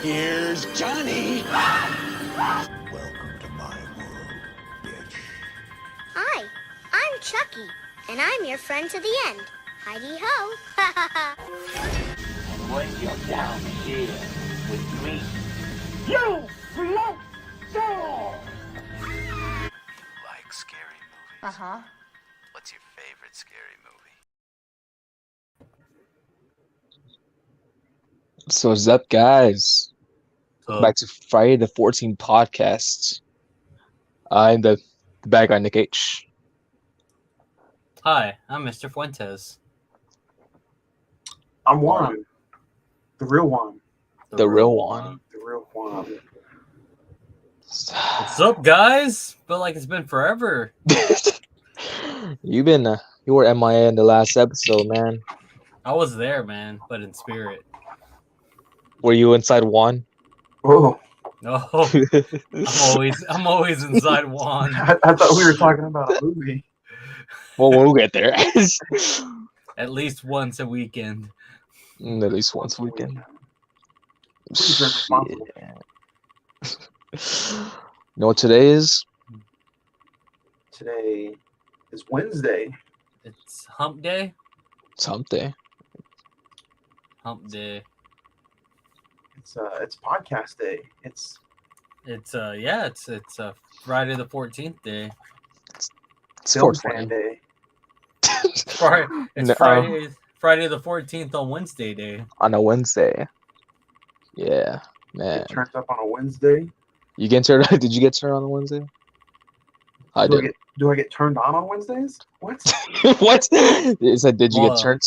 Here's Johnny. Welcome to my world, bitch. Hi, I'm Chucky, and I'm your friend to the end. Heidi ho! And when you're down here with me, You float down. Like scary movies? Uh-huh. What's your favorite scary movie? So what's up, guys? Back to Friday the 14th podcast. I'm the bad guy, Nick H. Hi, I'm Mr. Fuentes. I'm Juan. The real Juan. The real one. The real Juan. What's up, guys? Feel like it's been forever. You were MIA in the last episode, man. I was there, man, but in spirit. Were you inside one? Oh, No, I'm always inside Juan. I thought we were talking about a movie. Well, we'll get there. At least once a weekend. At least once a weekend. Please, responsible. You know what today is? Today is Wednesday. It's hump day. It's hump day. Hump day. It's podcast day. It's It's Friday the 14th day. It's film 420. fan day. It's No. Friday the 14th on Wednesday day. On a Wednesday. Yeah, man. It turns up on a Wednesday. You get turned? Did you get turned on Wednesday? I did. Do I get turned on Wednesdays? What? What? It said, did you Well, get turned?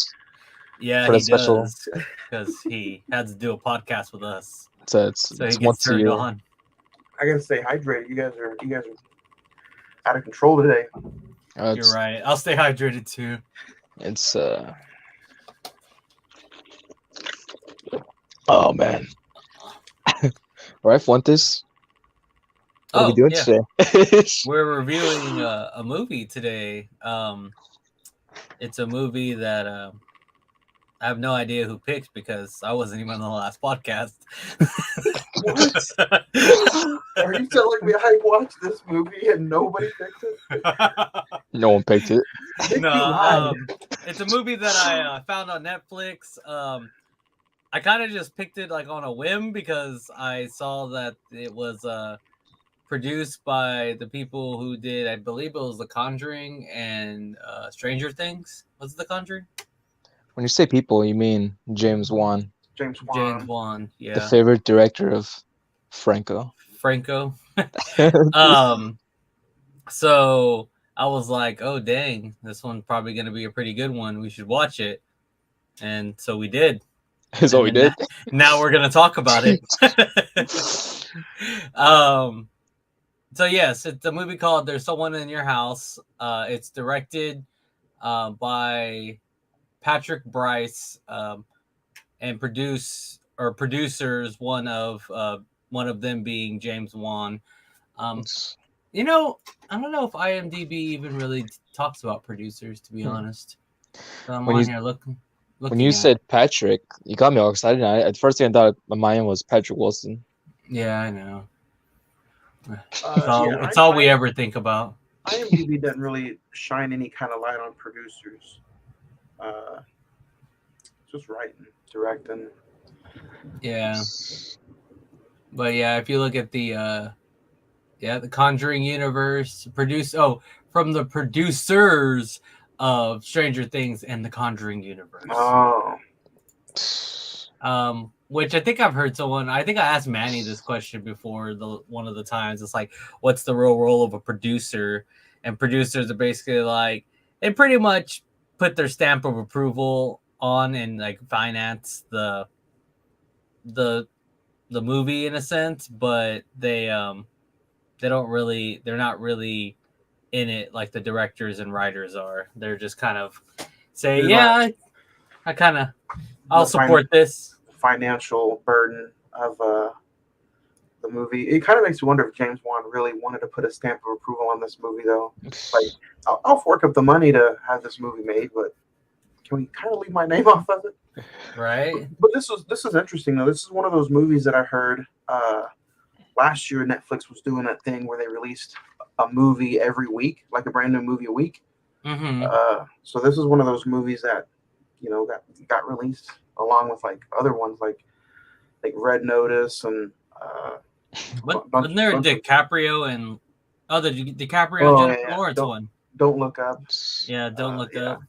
Yeah, For the he special- does, because he had to do a podcast with us, So so he it's gets once a turned year. on. I gotta stay hydrated. You guys are out of control today. You're right. I'll stay hydrated too. It's oh man. All right, Fuentes. What are we doing today? We're reviewing a movie today. It's a movie that I have no idea who picked because I wasn't even on the last podcast. Are you telling me I watched this movie and nobody picked it? No one picked it. No, it's a movie that I found on Netflix. I kind of just picked it like on a whim because I saw that it was produced by the people who did, I believe it was The Conjuring and Stranger Things. Was it The Conjuring? When you say people, you mean James Wan, James Wan. James Wan, yeah. the favorite director of Franco. So I was like, oh dang, this one's probably gonna be a pretty good one. We should watch it. And so we did. Is what we did. Now we're gonna talk about it. So yes, it's a movie called There's Someone in Your House. It's directed by Patrick Bryce, and producers, one of them being James Wan. You know, I don't know if IMDb even really talks about producers, to be honest. So I'm on here looking. When you said Patrick, you got me all excited. At first thing I thought my mind was Patrick Wilson. Yeah, I know. Yeah, It's all we ever think about. IMDb doesn't really shine any kind of light on producers. Just writing, directing. Yeah. But yeah, if you look at the Conjuring universe, from the producers of Stranger Things and the Conjuring universe. Oh. Which I think I've heard someone. I think I asked Manny this question before. One of the times, it's like, what's the real role of a producer? And producers are basically like, they pretty much put their stamp of approval on and like finance the movie in a sense, but they're not really in it like the directors and writers are. They're just kind of say, I'll support this. Financial burden of the movie. It kind of makes you wonder if James Wan really wanted to put a stamp of approval on this movie, though. Like, I'll fork up the money to have this movie made, but can we kind of leave my name off of it? Right? But this is interesting though. This is one of those movies that I heard last year. Netflix was doing that thing where they released a movie every week, like a brand new movie a week. Mm-hmm. So this is one of those movies that got released along with like other ones like Red Notice and Wasn't there DiCaprio and the DiCaprio and Jennifer Lawrence one? Don't Look Up. Yeah, Don't Look Up.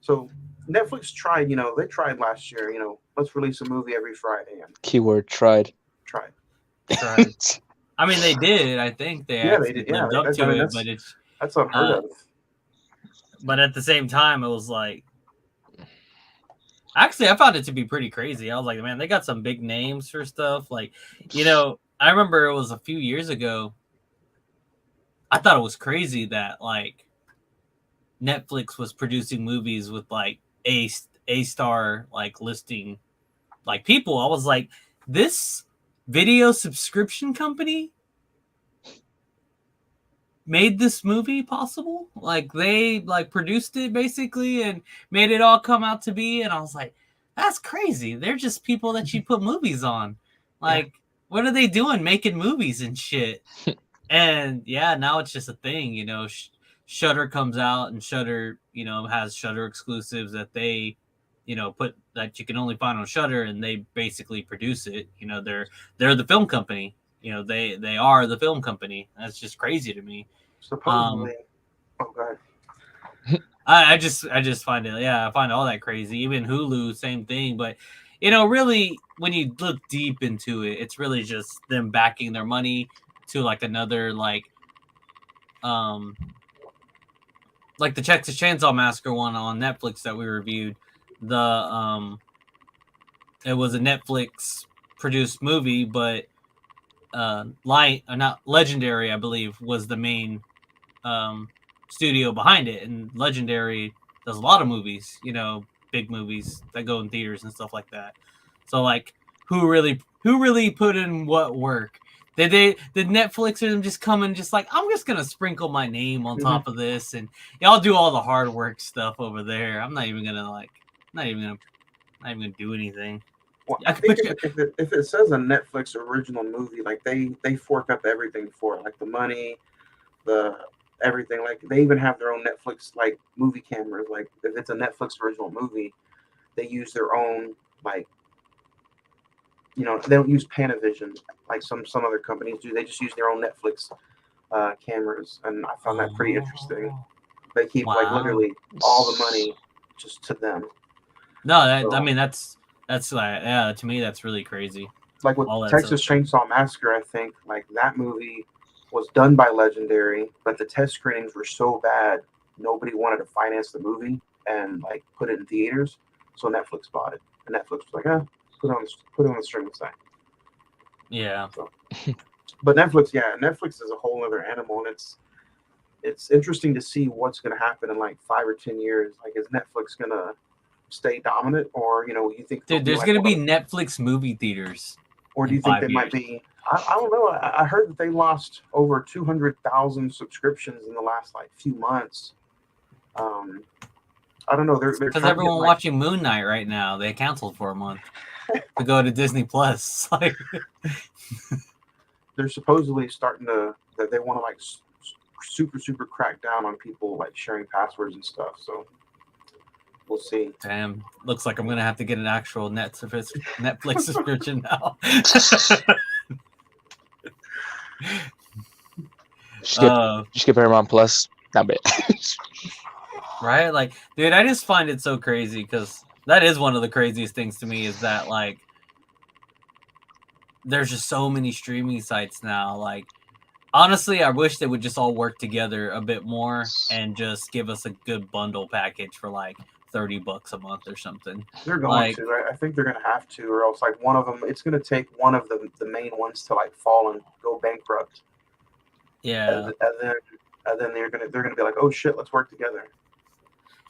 So Netflix tried, they tried last year, let's release a movie every Friday. And Keyword tried. tried. I mean, they did. I think they Yeah, they did. Yeah, lived up to it, but it's that's unheard of. But at the same time, it was like, actually, I found it to be pretty crazy. I was like, man, they got some big names for stuff. Like, I remember it was a few years ago. I thought it was crazy that like Netflix was producing movies with like A-star like listing like people. I was like, this video subscription company made this movie possible. Like they like produced it basically and made it all come out to be. And I was like, that's crazy. They're just people that you put movies on. Like, what are they doing making movies and shit? And yeah, now it's just a thing, Shudder comes out and Shudder, has Shudder exclusives that they, put that you can only find on Shudder, and they basically produce it. They're the film company. They are the film company. That's just crazy to me. Supposedly. Go ahead. I just find it, I find all that crazy. Even Hulu, same thing. But really, when you look deep into it, it's really just them backing their money to like another like the Texas Chainsaw Massacre one on Netflix that we reviewed. It was a Netflix produced movie, but not Legendary, I believe, was the main studio behind it, and Legendary does a lot of movies, big movies that go in theaters and stuff like that. So like, who really put in what work? Did Netflix or them just come and just like, I'm just gonna sprinkle my name on top of this, and y'all do all the hard work stuff over there. I'm not even gonna do anything. Well, I think if it says a Netflix original movie, like they fork up everything for it, like the money, the everything. Like they even have their own Netflix like movie cameras. Like if it's a Netflix original movie, they use their own like. They don't use Panavision like some other companies do. They just use their own Netflix cameras, and I found that pretty interesting. They keep like literally all the money just to them. No, I mean that's like, to me that's really crazy. Like with Texas Chainsaw Massacre, I think like that movie was done by Legendary, but the test screenings were so bad, nobody wanted to finance the movie and like put it in theaters, so Netflix bought it, and Netflix was like, put it on the streaming site. Yeah. So, but Netflix is a whole other animal, and it's interesting to see what's going to happen in like 5 or 10 years. Like, is Netflix going to stay dominant, or you think? Dude, there's going to be Netflix movie theaters. Or do you think they might be? I don't know. I heard that they lost over 200,000 subscriptions in the last like few months. I don't know. They're because everyone watching Moon Knight right now. They canceled for a month to go to Disney Plus. Like, they're supposedly starting to that they want to like super crack down on people like sharing passwords and stuff. So we'll see. Damn, looks like I'm gonna have to get an actual Netflix subscription now. Skip Paramount Plus. Not bad. Right? Like, dude, I just find it so crazy because that is one of the craziest things to me is that, like, there's just so many streaming sites now. Like, honestly, I wish they would just all work together a bit more and just give us a good bundle package for, like, $30 a month or something. They're going to. I think they're going to have to, or else, like, one of them, it's going to take one of the main ones to, like, fall and go bankrupt. Yeah. And then they're gonna be like, oh shit, let's work together.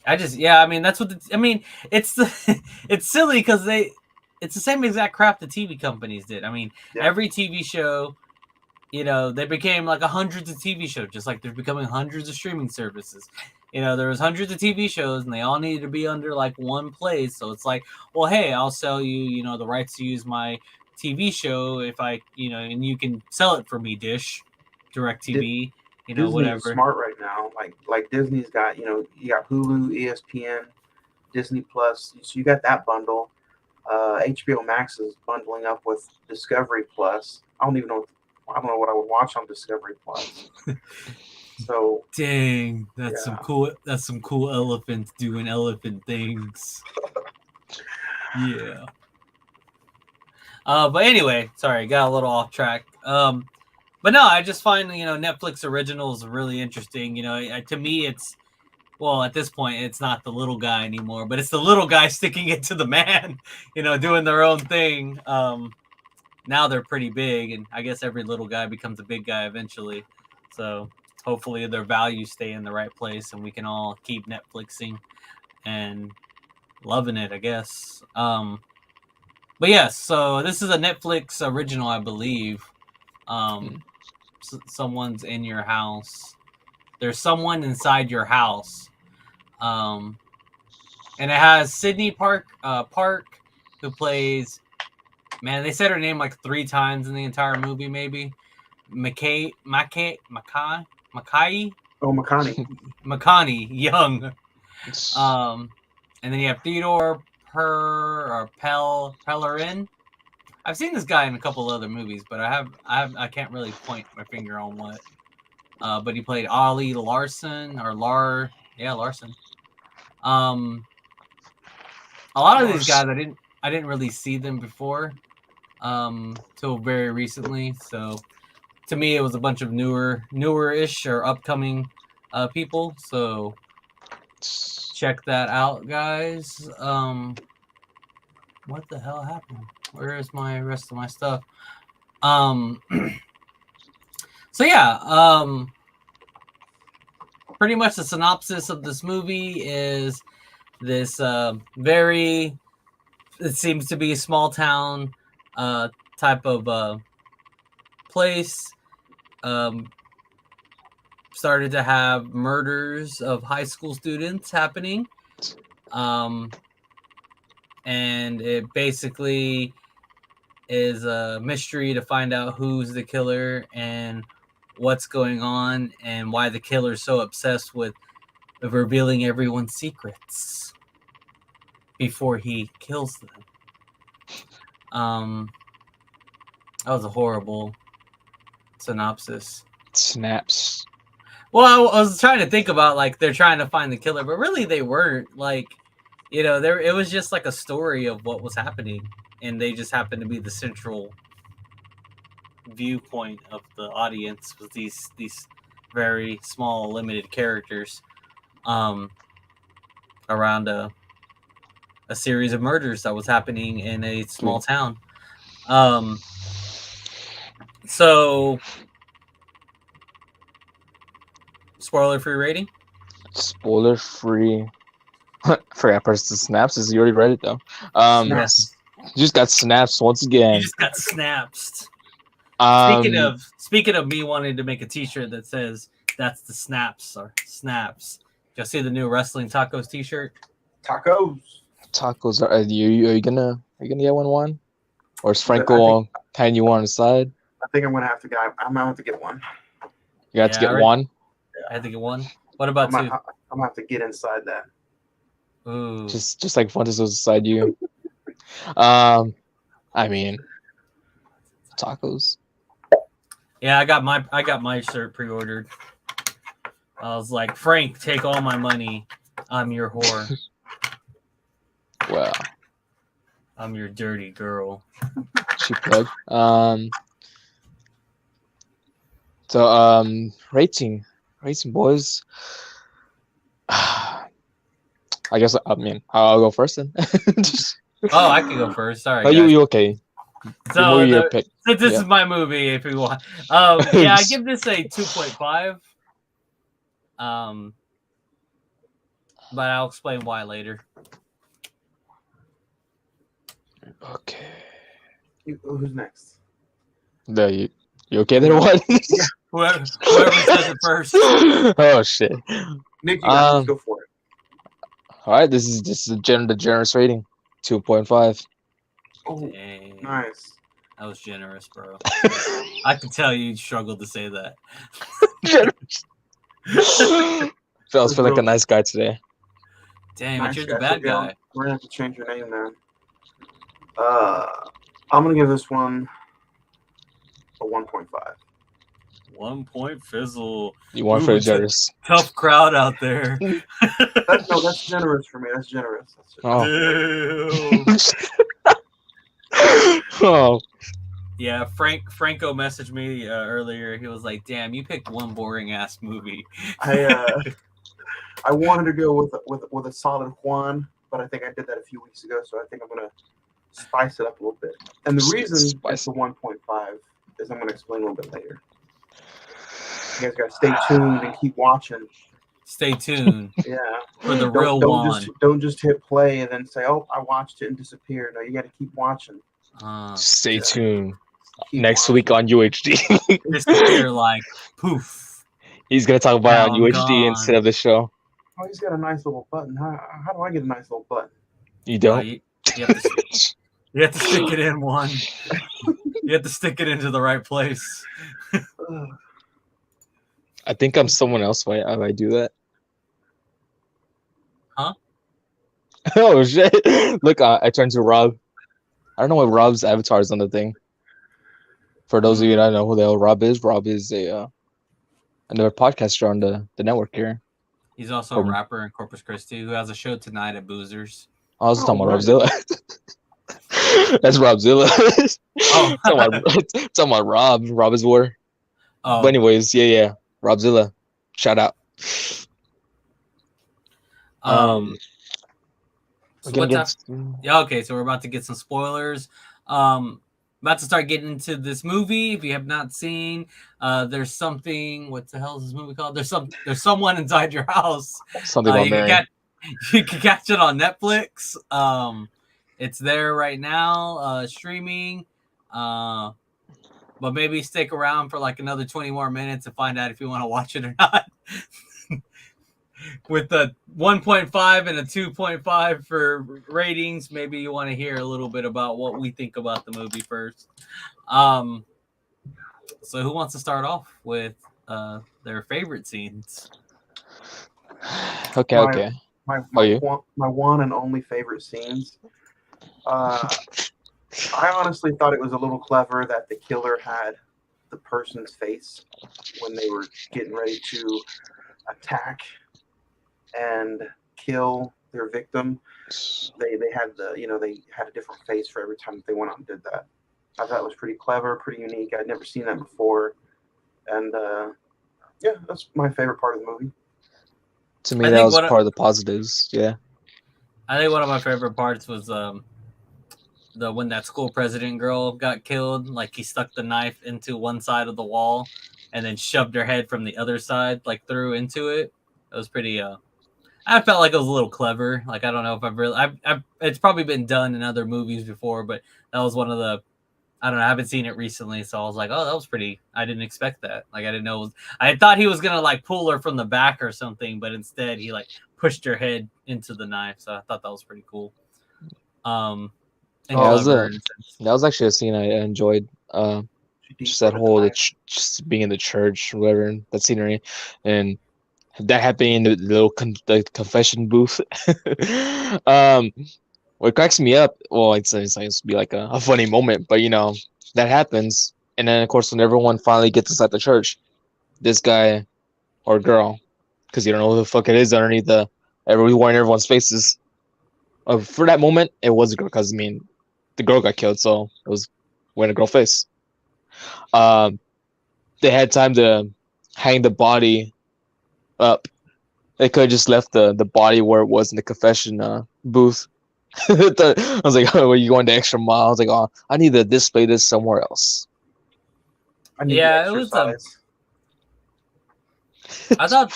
I mean, that's what it's silly because it's the same exact crap the TV companies did. I mean, every TV show, they became like hundreds of TV shows, just like they're becoming hundreds of streaming services. there was hundreds of TV shows and they all needed to be under like one place. So it's like, well, hey, I'll sell you, the rights to use my TV show if I, and you can sell it for me, Dish, DirecTV, Disney whatever. is smart right now. Like Disney's got, you got Hulu, ESPN, Disney Plus. So you got that bundle. HBO Max is bundling up with Discovery Plus. I don't know what I would watch on Discovery Plus. So dang, that's yeah. some cool elephants doing elephant things. Yeah. But anyway, sorry, got a little off track. But no, I just find Netflix originals really interesting. To me, it's at this point, it's not the little guy anymore, but it's the little guy sticking it to the man. Doing their own thing. Now they're pretty big, and I guess every little guy becomes a big guy eventually. So hopefully their values stay in the right place, and we can all keep Netflixing and loving it, I guess. But yes, so this is a Netflix original, I believe. Someone's in your house. There's someone inside your house. And it has Sydney Park, who plays. Man, they said her name like 3 times in the entire movie, maybe. Mackay. Oh, Makani Young. And then you have Theodore Pellerin. I've seen this guy in a couple other movies, but I can't really point my finger on what. But he played Ollie Larson Larson. A lot of these guys I didn't really see them before, till very recently. So to me, it was a bunch of newer-ish or upcoming people. So check that out, guys. What the hell happened? Where is my rest of my stuff? So yeah, pretty much the synopsis of this movie is this it seems to be a small town type of place. Started to have murders of high school students happening. And it basically is a mystery to find out who's the killer and what's going on and why the killer's so obsessed with revealing everyone's secrets before he kills them. That was a horrible synopsis. Snaps. Well, I was trying to think about like they're trying to find the killer, but really they weren't. Like, it was just like a story of what was happening, and they just happened to be the central viewpoint of the audience with these very small, limited characters around a series of murders that was happening in a small town. So spoiler-free rating? Spoiler-free. Forgot press the snaps. You already read it though. Yes. You just got snaps once again. You just got snaps. Speaking of me wanting to make a T-shirt that says "That's the snaps" or snaps. Did you see the new Wrestling Tacos T-shirt? Tacos. Are you gonna get one? Or is Franco tying you on the side? I think I'm gonna have to get one. You have to get one. I had to get one. What about 2? I'm gonna have to get inside that. Ooh. Just like Fuentes was beside you. I mean, tacos. Yeah, I got my shirt pre-ordered. I was like, Frank, take all my money. I'm your whore. Wow. I'm your dirty girl. Cheap plug. So rating boys. I guess I'll go first then. Oh, I can go first. Sorry. Oh, you okay? So your pick. This is my movie. If you want, I give this a 2.5. But I'll explain why later. Okay. Who's next? You okay then? What? Whoever says it first. Oh shit. Nick, you got it. Let's Um, go for it. all right, this is the generous rating, 2.5. Oh, Dang, nice. that was generous, bro. I could tell you struggled to say that. Feels feel like a nice guy today. Dang, but Nice you're the guy. bad So, yeah, guy. we're gonna have to change your name, man. I'm gonna give this one a 1.5. 1 point fizzle. You want Ooh, for it's a generous? tough crowd out there. That's generous for me. That's generous. Oh. Damn. Oh, Yeah, Franco messaged me earlier. He was like, "Damn, you picked one boring ass movie." I wanted to go with a solid Juan, but I think I did that a few weeks ago, so I think I'm gonna spice it up a little bit. And the reason it's a 1.5 is I'm gonna explain a little bit later. You guys gotta stay tuned and keep watching. Stay tuned Yeah. for the real one. Don't just hit play and then say, "Oh, I watched it and disappeared." No, you got to keep watching. stay tuned. Keep Next watching. week on UHD. Disappear like poof. He's gonna talk about it on Now UHD gone. instead of the show. Oh, he's got a nice little button. How do I get a nice little button? You don't. You have to stick it in one. You have to stick it into the right place. I think I'm someone else if I do that. Huh? Oh shit! Look, I turned to Rob. I don't know what Rob's avatar is on the thing. For those of you that don't know who the hell Rob is a another podcaster on the network here. He's also a rapper in Corpus Christi who has a show tonight at Boozers. I was talking about nice. Robzilla. That's Robzilla. Oh. talking about Rob. Rob is war. Oh, But anyways, yeah. Robzilla. Shout out. so We're what's gonna up? Yeah, okay, so we're about to get some spoilers. About to start getting into this movie. If you have not seen, there's something. What the hell is this movie called? There's someone inside your house. something about Mary. You can catch it on Netflix. It's there right now, streaming. But maybe stick around for like another 20 more minutes to find out if you want to watch it or not. With the 1.5 and a 2.5 for ratings, maybe you want to hear a little bit about what we think about the movie first. So who wants to start off with their favorite scenes? Okay. My you? my one and only favorite scenes. I honestly thought it was a little clever that the killer had the person's face when they were getting ready to attack and kill their victim. They had they had a different face for every time that they went out and did that. I thought it was pretty clever, pretty unique. I'd never seen that before, and yeah, that's my favorite part of the movie. To me, that was part of the positives. Yeah. I think one of my favorite parts was when that school president girl got killed. Like he stuck the knife into one side of the wall and then shoved her head from the other side, like through into it. It was pretty. I felt like it was a little clever. Like I don't know if it's probably been done in other movies before, but that was one of the. I don't know. I haven't seen it recently, so I was like, "Oh, that was pretty." I didn't expect that. Like I didn't know. I thought he was gonna like pull her from the back or something, but instead he like pushed her head into the knife. So I thought that was pretty cool. That was actually a scene I enjoyed. Just that whole just being in the church, or whatever, that scenery, and that happening in the little the confession booth. What cracks me up, well, it's to be like a funny moment, but that happens, and then of course when everyone finally gets inside the church, this guy or girl, because you don't know who the fuck it is underneath everyone's faces. For that moment, it was a girl, because the girl got killed, so it was wearing a girl face. They had time to hang the body up. They could have just left the body where it was in the confession booth. I was like, "Oh, you going the extra mile?" I was like, "Oh, I need to display this somewhere else." Yeah, it was. I thought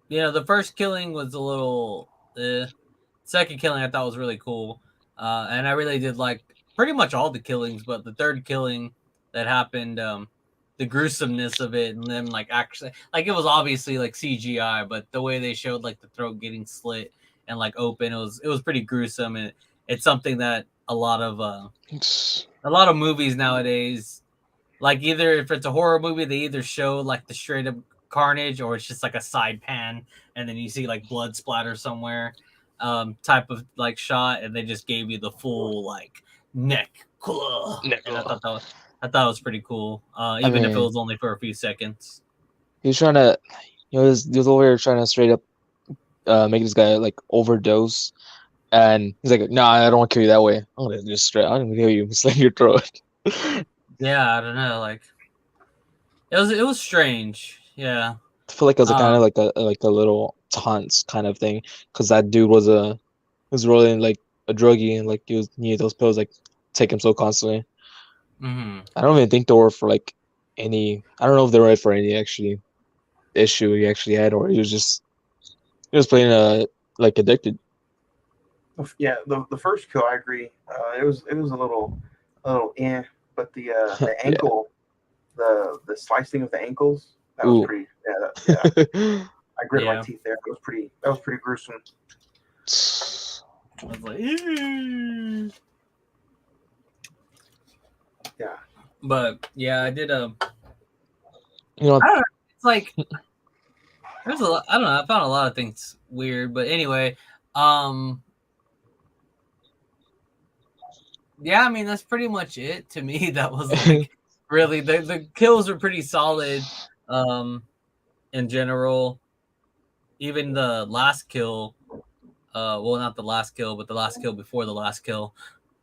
the first killing was a little. Second killing I thought was really cool, and I really did like pretty much all the killings, but the third killing that happened the gruesomeness of it, and then like actually like it was obviously like CGI, but the way they showed like the throat getting slit and like open, it was pretty gruesome, and it's something that a lot of movies nowadays, like either if it's a horror movie, they either show like the straight up carnage or it's just like a side pan and then you see like blood splatter somewhere type of like shot, and they just gave you the full like neck. And I thought it was pretty cool, even if it was only for a few seconds. He was trying to, he was over here trying to straight up make this guy like overdose, and he's like, "Nah, I don't want to kill you that way. I'm gonna kill you, slit your throat." Yeah, I don't know, like it was strange. Yeah, I feel like it was kind of like a little taunt kind of thing, because that dude was rolling like a druggie, and like he needed those pills like take him so constantly. Mm-hmm. I don't even think they were for like any. I don't know if they were for any actually issue he actually had, or he was playing like addicted. Yeah, the first kill, I agree. It was a little but the ankle, the slicing of the ankles, that was pretty. Yeah. I gritted my teeth there. That was pretty gruesome. I was like, ew. Yeah. But yeah, I did You know, I don't know. It's like there's a lot. I don't know. I found a lot of things weird, but anyway, yeah. I mean, that's pretty much it to me. That was like really the kills were pretty solid. In general, even the last kill, well, not the last kill, but the last kill before the last kill,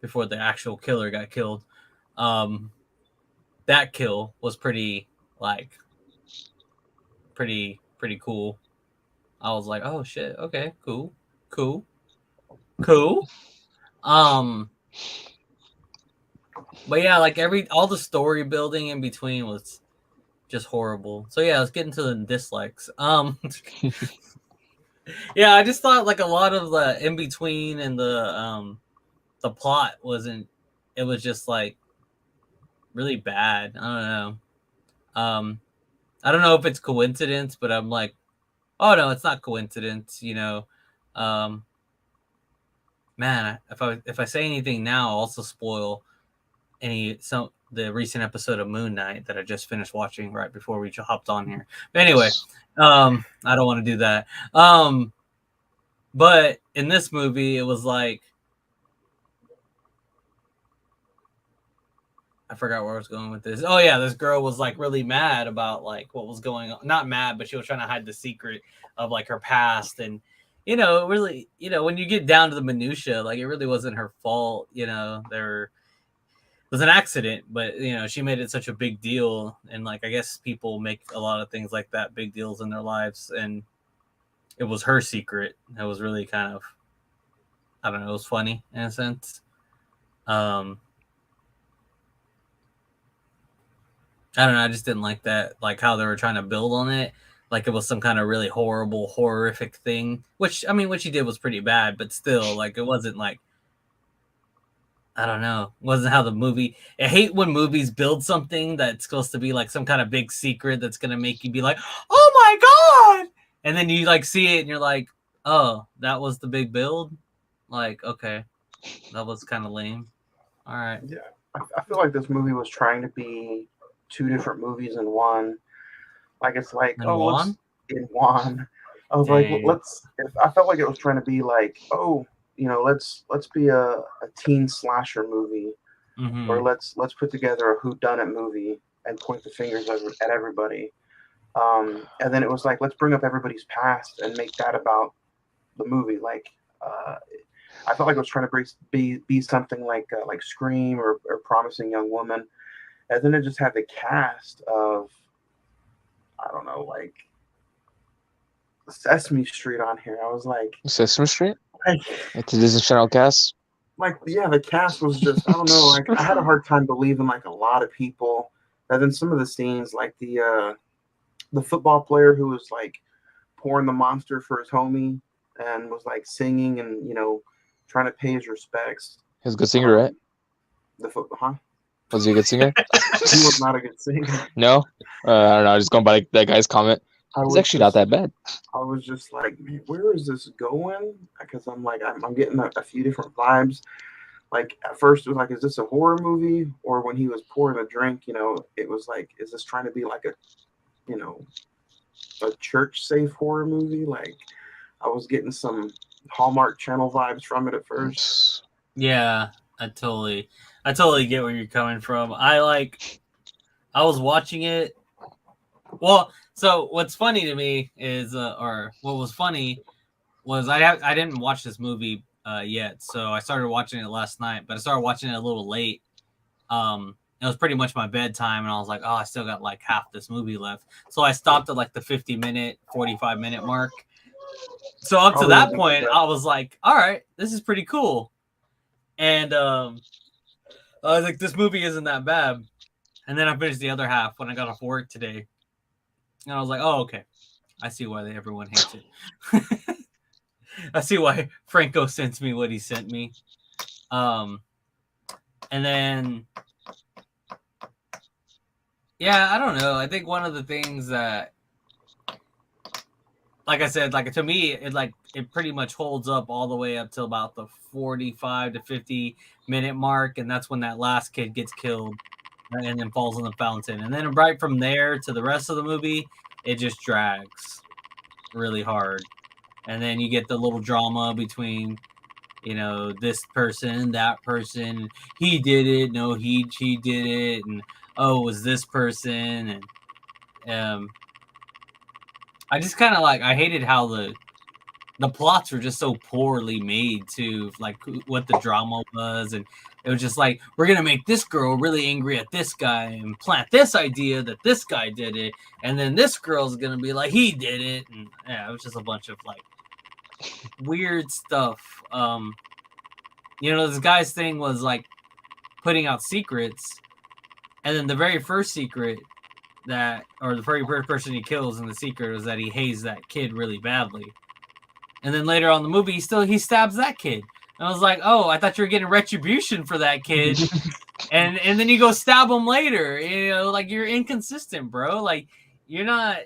before the actual killer got killed. That kill was pretty cool. I was like, oh shit, okay, cool. But yeah, like all the story building in between was just horrible. So yeah, let's get into the dislikes. Yeah, I just thought like a lot of the in between and the plot wasn't. It was just like really bad. I don't know if it's coincidence, but I'm like, oh no, it's not coincidence. You know, man, if I say anything now, I'll also spoil the recent episode of Moon Knight that I just finished watching right before we hopped on here. But anyway, I don't want to do that. But in this movie, it was like, I forgot where I was going with this. Oh yeah, this girl was like really mad about like what was going on. Not mad, but she was trying to hide the secret of like her past, and really, when you get down to the minutia, like it really wasn't her fault. There was an accident, but she made it such a big deal, and like I guess people make a lot of things like that big deals in their lives, and it was her secret. It was really kind of, I don't know, it was funny in a sense. I don't know, I just didn't like that, like how they were trying to build on it, like it was some kind of really horrible, horrific thing, which she did was pretty bad, but still, like it wasn't like, I don't know. Wasn't how the movie. I hate when movies build something that's supposed to be like some kind of big secret that's gonna make you be like, "Oh my god!" And then you like see it and you're like, "Oh, that was the big build." Like, okay, that was kind of lame. All right. Yeah, I feel like this movie was trying to be two different movies in one. Like it's like, in one. I was like, I felt like it was trying to be like, let's be a teen slasher movie, or let's put together a whodunit movie and point the fingers at everybody. And then it was like, let's bring up everybody's past and make that about the movie. Like, I felt like it was trying to be something like Scream or Promising Young Woman, and then it just had the cast of, I don't know, like Sesame Street on here. I was like, Sesame Street. Like the Disney Channel cast. Like, yeah, the cast was just, I don't know, like I had a hard time believing like a lot of people. And then some of the scenes, like the football player who was like pouring the monster for his homie and was like singing and trying to pay his respects. He's a good singer, right? The football, huh? Was he a good singer? He was not a good singer. No. I don't know. Just going by like, that guy's comment. I It's was actually not that bad. I was just like, man, where is this going? Because I'm like, I'm getting a few different vibes. Like at first, it was like, is this a horror movie? Or when he was pouring a drink, it was like, is this trying to be like a church safe horror movie? Like I was getting some Hallmark Channel vibes from it at first. Yeah, I totally get where you're coming from. I was watching it. Well, so what's funny to me is, or what was funny was I didn't watch this movie yet, so I started watching it last night, but I started watching it a little late. It was pretty much my bedtime, and I was like, oh, I still got like half this movie left, so I stopped at like the 50-minute, 45-minute mark. So up to that point, I was like, all right, this is pretty cool. And I was like, this movie isn't that bad. And then I finished the other half when I got off work today. And I was like, oh, okay. I see why everyone hates it. I see why Franco sent me what he sent me. And then, yeah, I don't know. I think one of the things that, like I said, like to me, it pretty much holds up all the way up till about the 45 to 50-minute mark, and that's when that last kid gets killed and then falls in the fountain. And then right from there to the rest of the movie, it just drags really hard. And then you get the little drama between, this person, that person, he did it, no, she did it, and oh, it was this person, and I just kind of I hated how the plots were just so poorly made too, like what the drama was, and it was just like, we're gonna make this girl really angry at this guy and plant this idea that this guy did it, and then this girl's gonna be like, he did it, and yeah, it was just a bunch of weird stuff. This guy's thing was putting out secrets, and then the very first secret the very first person he kills in the secret is that he hazed that kid really badly. And then later on in the movie, he stabs that kid. And I was like, oh, I thought you were getting retribution for that kid. and then you go stab him later. You're inconsistent, bro. You're not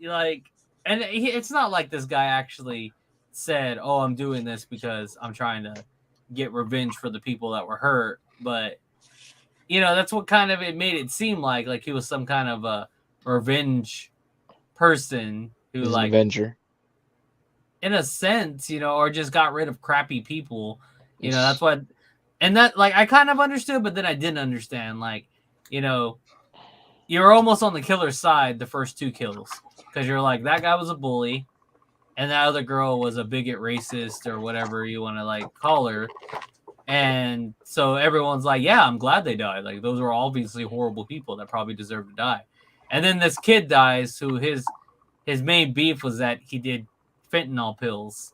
and it's not like this guy actually said, oh, I'm doing this because I'm trying to get revenge for the people that were hurt. But that's what kind of it made it seem like he was some kind of a revenge person who He's an Avenger. In a sense, or just got rid of crappy people. That's what, and that I kind of understood, but then I didn't understand. You're almost on the killer's side the first two kills because you're like, that guy was a bully, and that other girl was a bigot, racist, or whatever you want to call her. And so everyone's like, yeah, I'm glad they died. Those were obviously horrible people that probably deserve to die. And then this kid dies who his main beef was that he did fentanyl pills.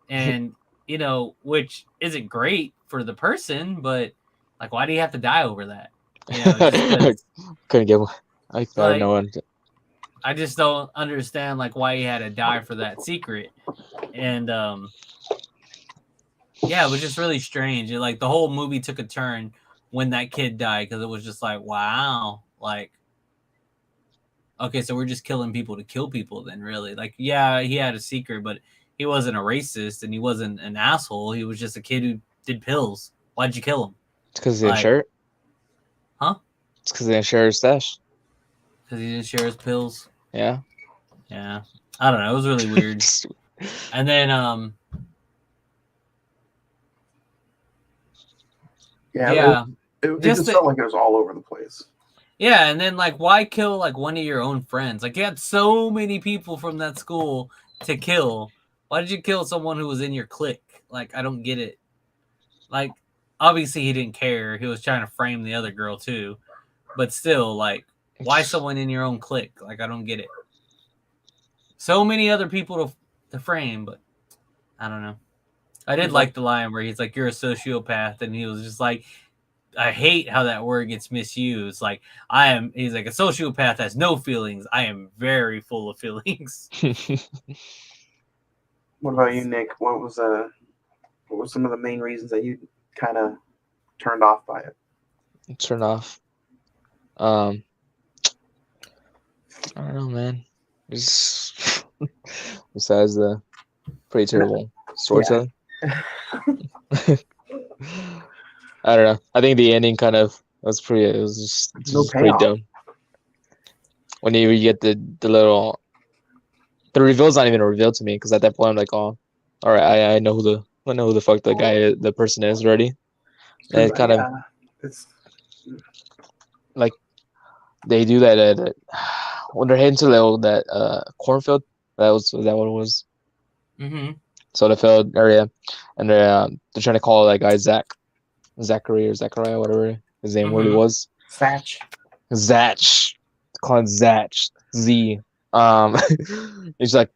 And, which isn't great for the person, but why do you have to die over that? Couldn't get one. I thought no one. I just don't understand why he had to die for that secret. And yeah, it was just really strange. The whole movie took a turn when that kid died because it was just wow, okay, so we're just killing people to kill people then, really. Yeah, he had a secret, but he wasn't a racist and he wasn't an asshole. He was just a kid who did pills. Why'd you kill him? It's because he didn't share it. Huh? It's because he didn't share his stash. Because he didn't share his pills? Yeah. Yeah. I don't know. It was really weird. And then, yeah. It just felt like it was all over the place. Yeah, and then why kill one of your own friends? You had so many people from that school to kill. Why did you kill someone who was in your clique? I don't get it. Obviously he didn't care. He was trying to frame the other girl too. But still, why someone in your own clique? I don't get it. So many other people to frame, but I don't know. I did like the line where he's like, you're a sociopath, and he was just like, I hate how that word gets misused. He's like, a sociopath has no feelings. I am very full of feelings. What about you, Nick? What were some of the main reasons that you kind of turned off by it? turn off. I don't know, man. Just besides the pretty terrible storytelling. I don't know. I think the ending kind of was pretty. It was just pretty payoff. dumb. When you get the little, the reveal's not even a reveal to me because at that point I'm like, oh, all right, I know who the fuck the person is already. And it kind of it's like they do that at when they're heading to that cornfield. Was that what it was? Mm-hmm. So the field area, and they're trying to call that guy Zachariah, whatever his name really was. Satch. Zach. Call him Zach. Z. He's like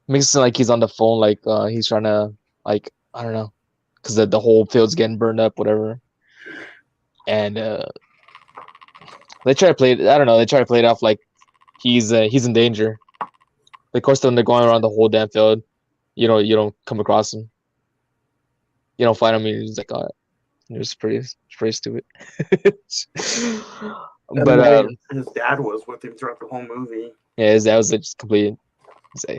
makes it seem like he's on the phone, like he's trying to I don't know, because the whole field's getting burned up, whatever. And they try to play it. I don't know. They try to play it off like he's in danger. Of course, when they're going around the whole damn field, you don't come across him. You don't find him. He's like, oh, it's pretty stupid. But his dad was with him throughout the whole movie. yeah, his dad was just complete. Say,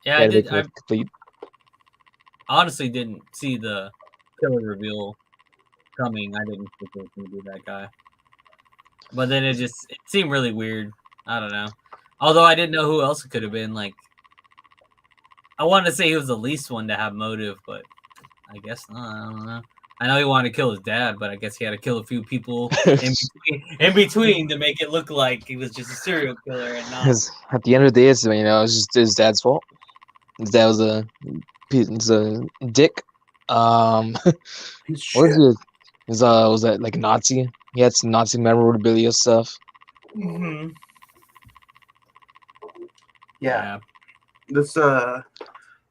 Yeah, I did. I complete. honestly didn't see the killer reveal coming. I didn't think it was going to be that guy. But then it seemed really weird. I don't know. Although I didn't know who else it could have been. Like, I wanted to say he was the least one to have motive, but I guess not. I don't know. I know he wanted to kill his dad, but I guess he had to kill a few people in between to make it look like he was just a serial killer and not. At the end of the day, it's just his dad's fault. His dad was a dick. What was it? Was that like Nazi? He had some Nazi memorabilia stuff. Mm-hmm. Yeah. This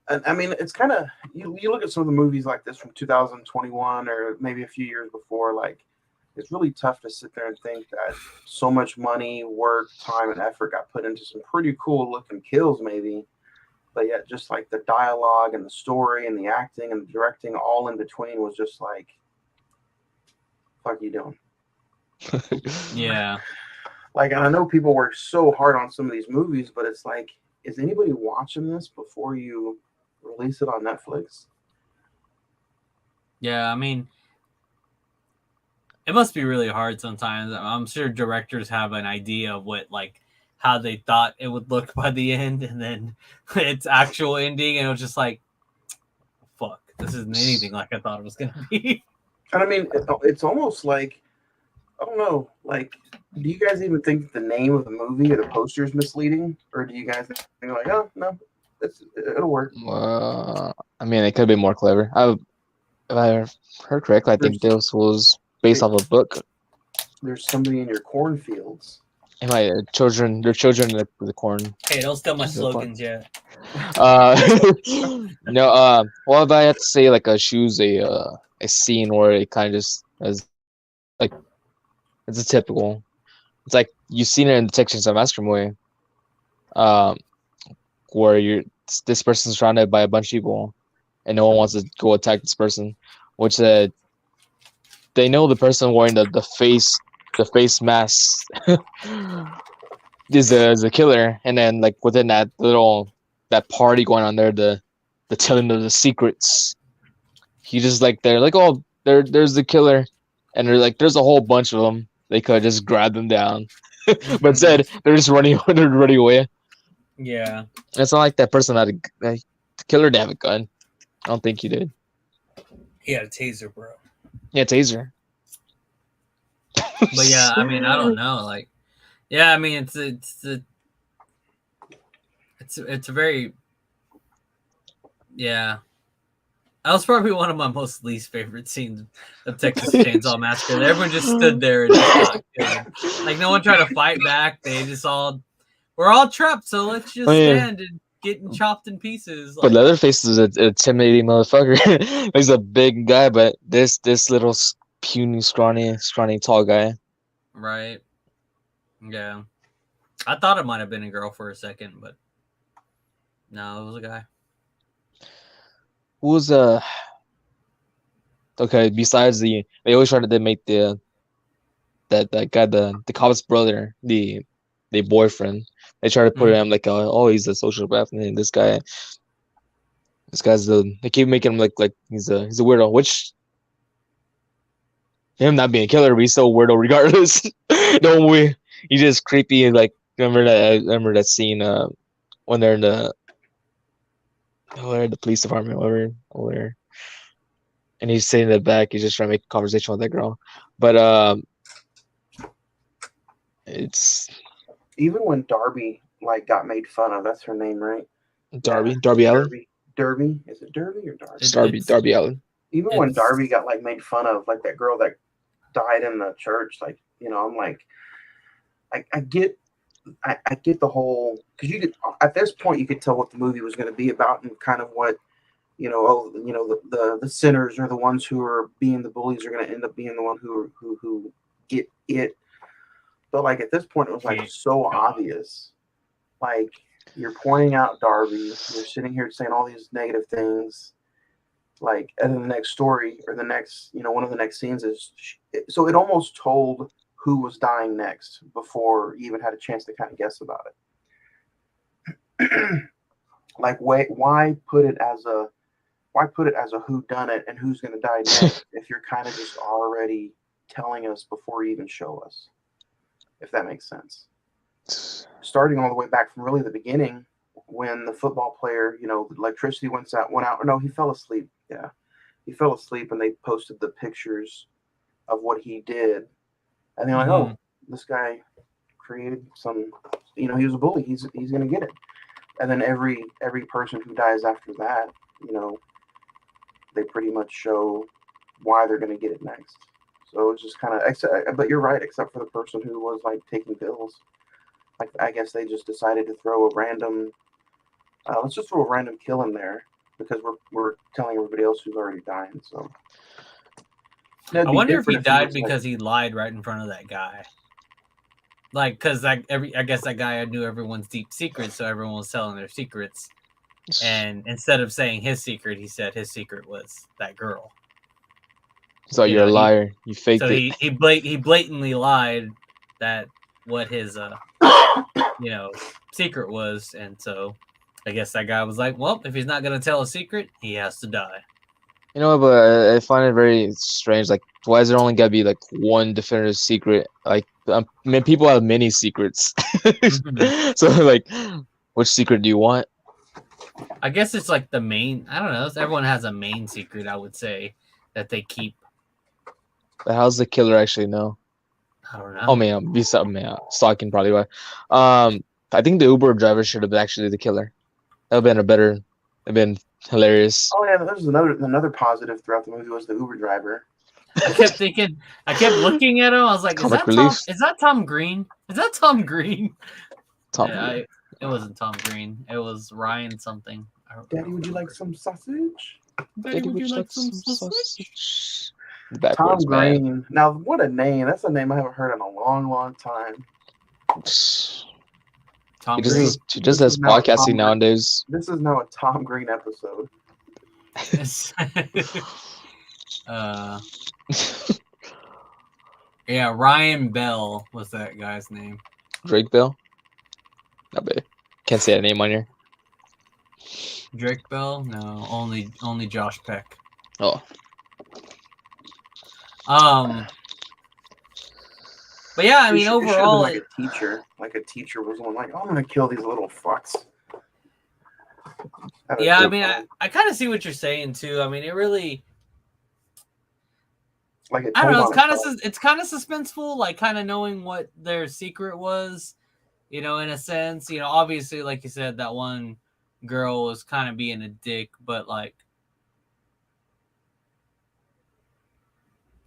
I mean, it's kind of you look at some of the movies like this from 2021 or maybe a few years before. Like, it's really tough to sit there and think that so much money, work, time, and effort got put into some pretty cool looking kills, maybe, but yet just like the dialogue and the story and the acting and the directing, all in between, was just like, "Fuck you doing?" Yeah. Like, and I know people work so hard on some of these movies, but it's like, is anybody watching this before you release it on Netflix? Yeah, I mean, it must be really hard sometimes. I'm sure directors have an idea of how they thought it would look by the end, and then its actual ending, and it was just like, fuck, this isn't anything like I thought it was gonna be. And I mean, it's almost like, I don't know, like, do you guys even think the name of the movie or the poster is misleading? Or do you guys think like, oh, no, it'll work? I mean, it could be more clever. If I heard correctly, I think this was based off a book. There's somebody in your cornfields. Am I children? They're children in the corn. Hey, don't steal my slogans yet. No. Well, if I had to say, like, choose a scene where it kind of just as like it's a typical. It's like you've seen it in the Texas Massacre movie, where this person's surrounded by a bunch of people, and no one wants to go attack this person, which they know the person wearing the face mask is a killer, and then like within that party going on there, the telling of the secrets, he just like they're like, oh, there's the killer, and they're like, there's a whole bunch of them. They could just grab them down, but instead they're just running away. Yeah, and it's not like that person had the killer didn't have a gun. I don't think he did. he had a taser, bro. Yeah, taser. But yeah, I mean, I don't know. Like, yeah, I mean, it's a very, yeah. That was probably one of my most least favorite scenes of Texas Chainsaw Massacre. Everyone just stood there and just got killed. Like, no one tried to fight back. They just we're all trapped, so let's just stand and getting chopped in pieces. But Leatherface is an intimidating motherfucker. He's a big guy, but this little puny, scrawny, tall guy. Right. Yeah. I thought it might have been a girl for a second, but no, it was a guy. Who was Okay, besides they always try to make that guy the cop's brother the boyfriend. They try to put him like he's a sociopath, and then this guy's they keep making him like he's a weirdo, which him not being a killer, but he's so weirdo regardless. Don't we? He's just creepy and like remember that scene when they're in the police department whatever, and he's sitting in the back. He's just trying to make a conversation with that girl, but it's Even when Darby like got made fun of, that's her name, right? Darby Allen. Derby. Is it Derby or Darby? It's Darby Allen. Even when Darby got like made fun of, like that girl that died in the church, like, you know, I'm like, I get the whole, because you could, at this point you could tell what the movie was going to be about and kind of what, you know, the sinners are the ones who are being the bullies are going to end up being the one who get it. But like at this point it was like so obvious. Like you're pointing out Darby, you're sitting here saying all these negative things. Like, and then the next story or the next, you know, one of the next scenes is, so it almost told who was dying next before you even had a chance to kind of guess about it. Like, why put it as a who done it and who's going to die next if you're kind of just already telling us before you even show us, if that makes sense. Starting all the way back from really the beginning, when the football player, you know, the electricity went out. No, he fell asleep. Yeah, he fell asleep, and they posted the pictures of what he did, and they're like, "Oh, this guy created some. You know, he was a bully. He's gonna get it." And then every person who dies after that, you know, they pretty much show why they're gonna get it next. So it's just kind of, but you're right, except for the person who was like taking pills. Like, I guess they just decided to throw a random. Let's just throw a random kill in there because we're telling everybody else who's already dying. So I wonder if he died because he lied right in front of that guy. Like, because I guess that guy knew everyone's deep secrets, so everyone was telling their secrets. And instead of saying his secret, he said his secret was that girl. So you're a liar. You faked so it. He blatantly lied that what his you know, secret was, and so I guess that guy was like, well, if he's not gonna tell a secret, he has to die. You know, but I find it very strange. Like, why is there only gotta be like one definitive secret? Like, I mean, people have many secrets. So, like, which secret do you want? I guess it's like the main. I don't know. Everyone has a main secret, I would say, that they keep. But how's the killer actually know? I don't know. Oh man, be something, stalking probably. Why? I think the Uber driver should have been actually the killer. That would have been hilarious. Oh yeah, there's another positive throughout the movie was the Uber driver. I kept looking at him. I was like, is that Tom Green? Is that Tom Green? It wasn't Tom Green. It was Ryan something. Daddy, would you like some sausage? Daddy, would you like some sausage? Tom Green. Now, what a name. That's a name I haven't heard in a long, long time. Tom Green. He just has podcasting nowadays. This is now a Tom Green episode. Yeah, Ryan Bell was that guy's name. Drake Bell? Not bad. Can't say that name on here. Drake Bell? No, only Josh Peck. Oh. But yeah, I mean, overall, like a teacher was one like, oh, I'm gonna kill these little fucks. Yeah, I mean, I kind of see what you're saying too. I mean, it really, like, I don't know. It's kind of suspenseful, like kind of knowing what their secret was. You know, in a sense, you know, obviously, like you said, that one girl was kind of being a dick, but like,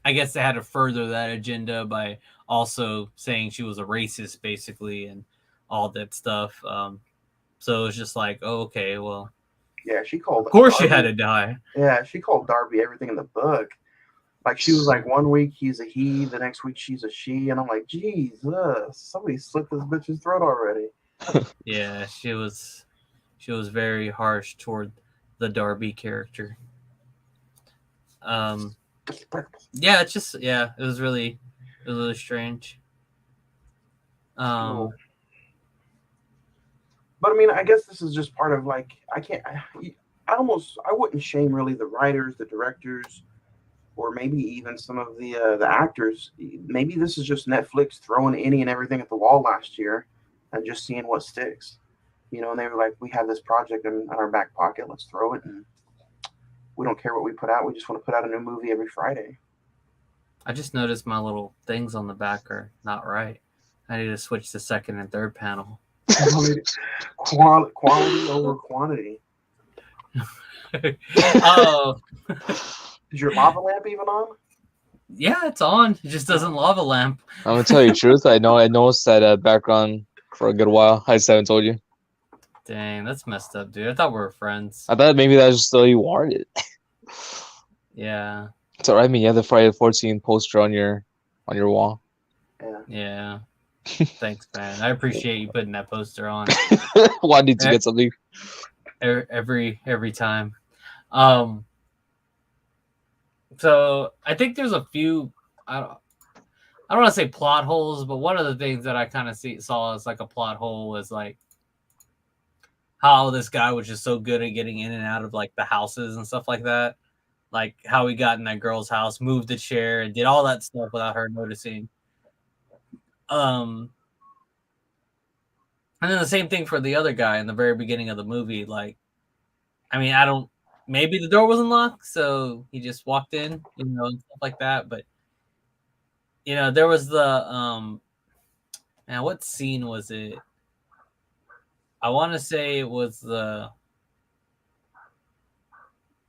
I guess they had to further that agenda by also saying she was a racist, basically, and all that stuff. So it's just like, oh, okay, well, yeah, she called. Of course, Darby. She had to die. Yeah, she called Darby everything in the book. Like, she was like, one week he's a he, the next week she's a she, and I'm like, Jesus, somebody slit this bitch's throat already. Yeah, she was very harsh toward the Darby character. Yeah, it's just it was really strange. But I mean, I guess this is just part of like I wouldn't shame really the writers, the directors, or maybe even some of the actors. Maybe this is just Netflix throwing any and everything at the wall last year, and just seeing what sticks. You know, and they were like, "We have this project in our back pocket. Let's throw it, and we don't care what we put out. We just want to put out a new movie every Friday." I just noticed my little things on the back are not right. I need to switch to second and third panel. Quality over quantity. Oh, Is your lava lamp even on? yeah, it's on. It just doesn't lava lamp. I'm gonna tell you the truth. I noticed that background for a good while. I just haven't told you. Dang, that's messed up, dude. I thought we were friends. I thought maybe that's just the way you wanted it. Yeah. It's alright. I mean, you have the Friday the 14th poster on your wall. Yeah. Thanks, man. I appreciate you putting that poster on Why did you get something? every time. So I think there's a few. I don't want to say plot holes, but one of the things that I kind of saw as like a plot hole was like how this guy was just so good at getting in and out of like the houses and stuff like that. Like how he got in that girl's house, moved the chair, and did all that stuff without her noticing. And then the same thing for the other guy in the very beginning of the movie. Like, I mean, maybe the door wasn't locked, so he just walked in, and stuff like that. But there was the man, what scene was it? I want to say it was the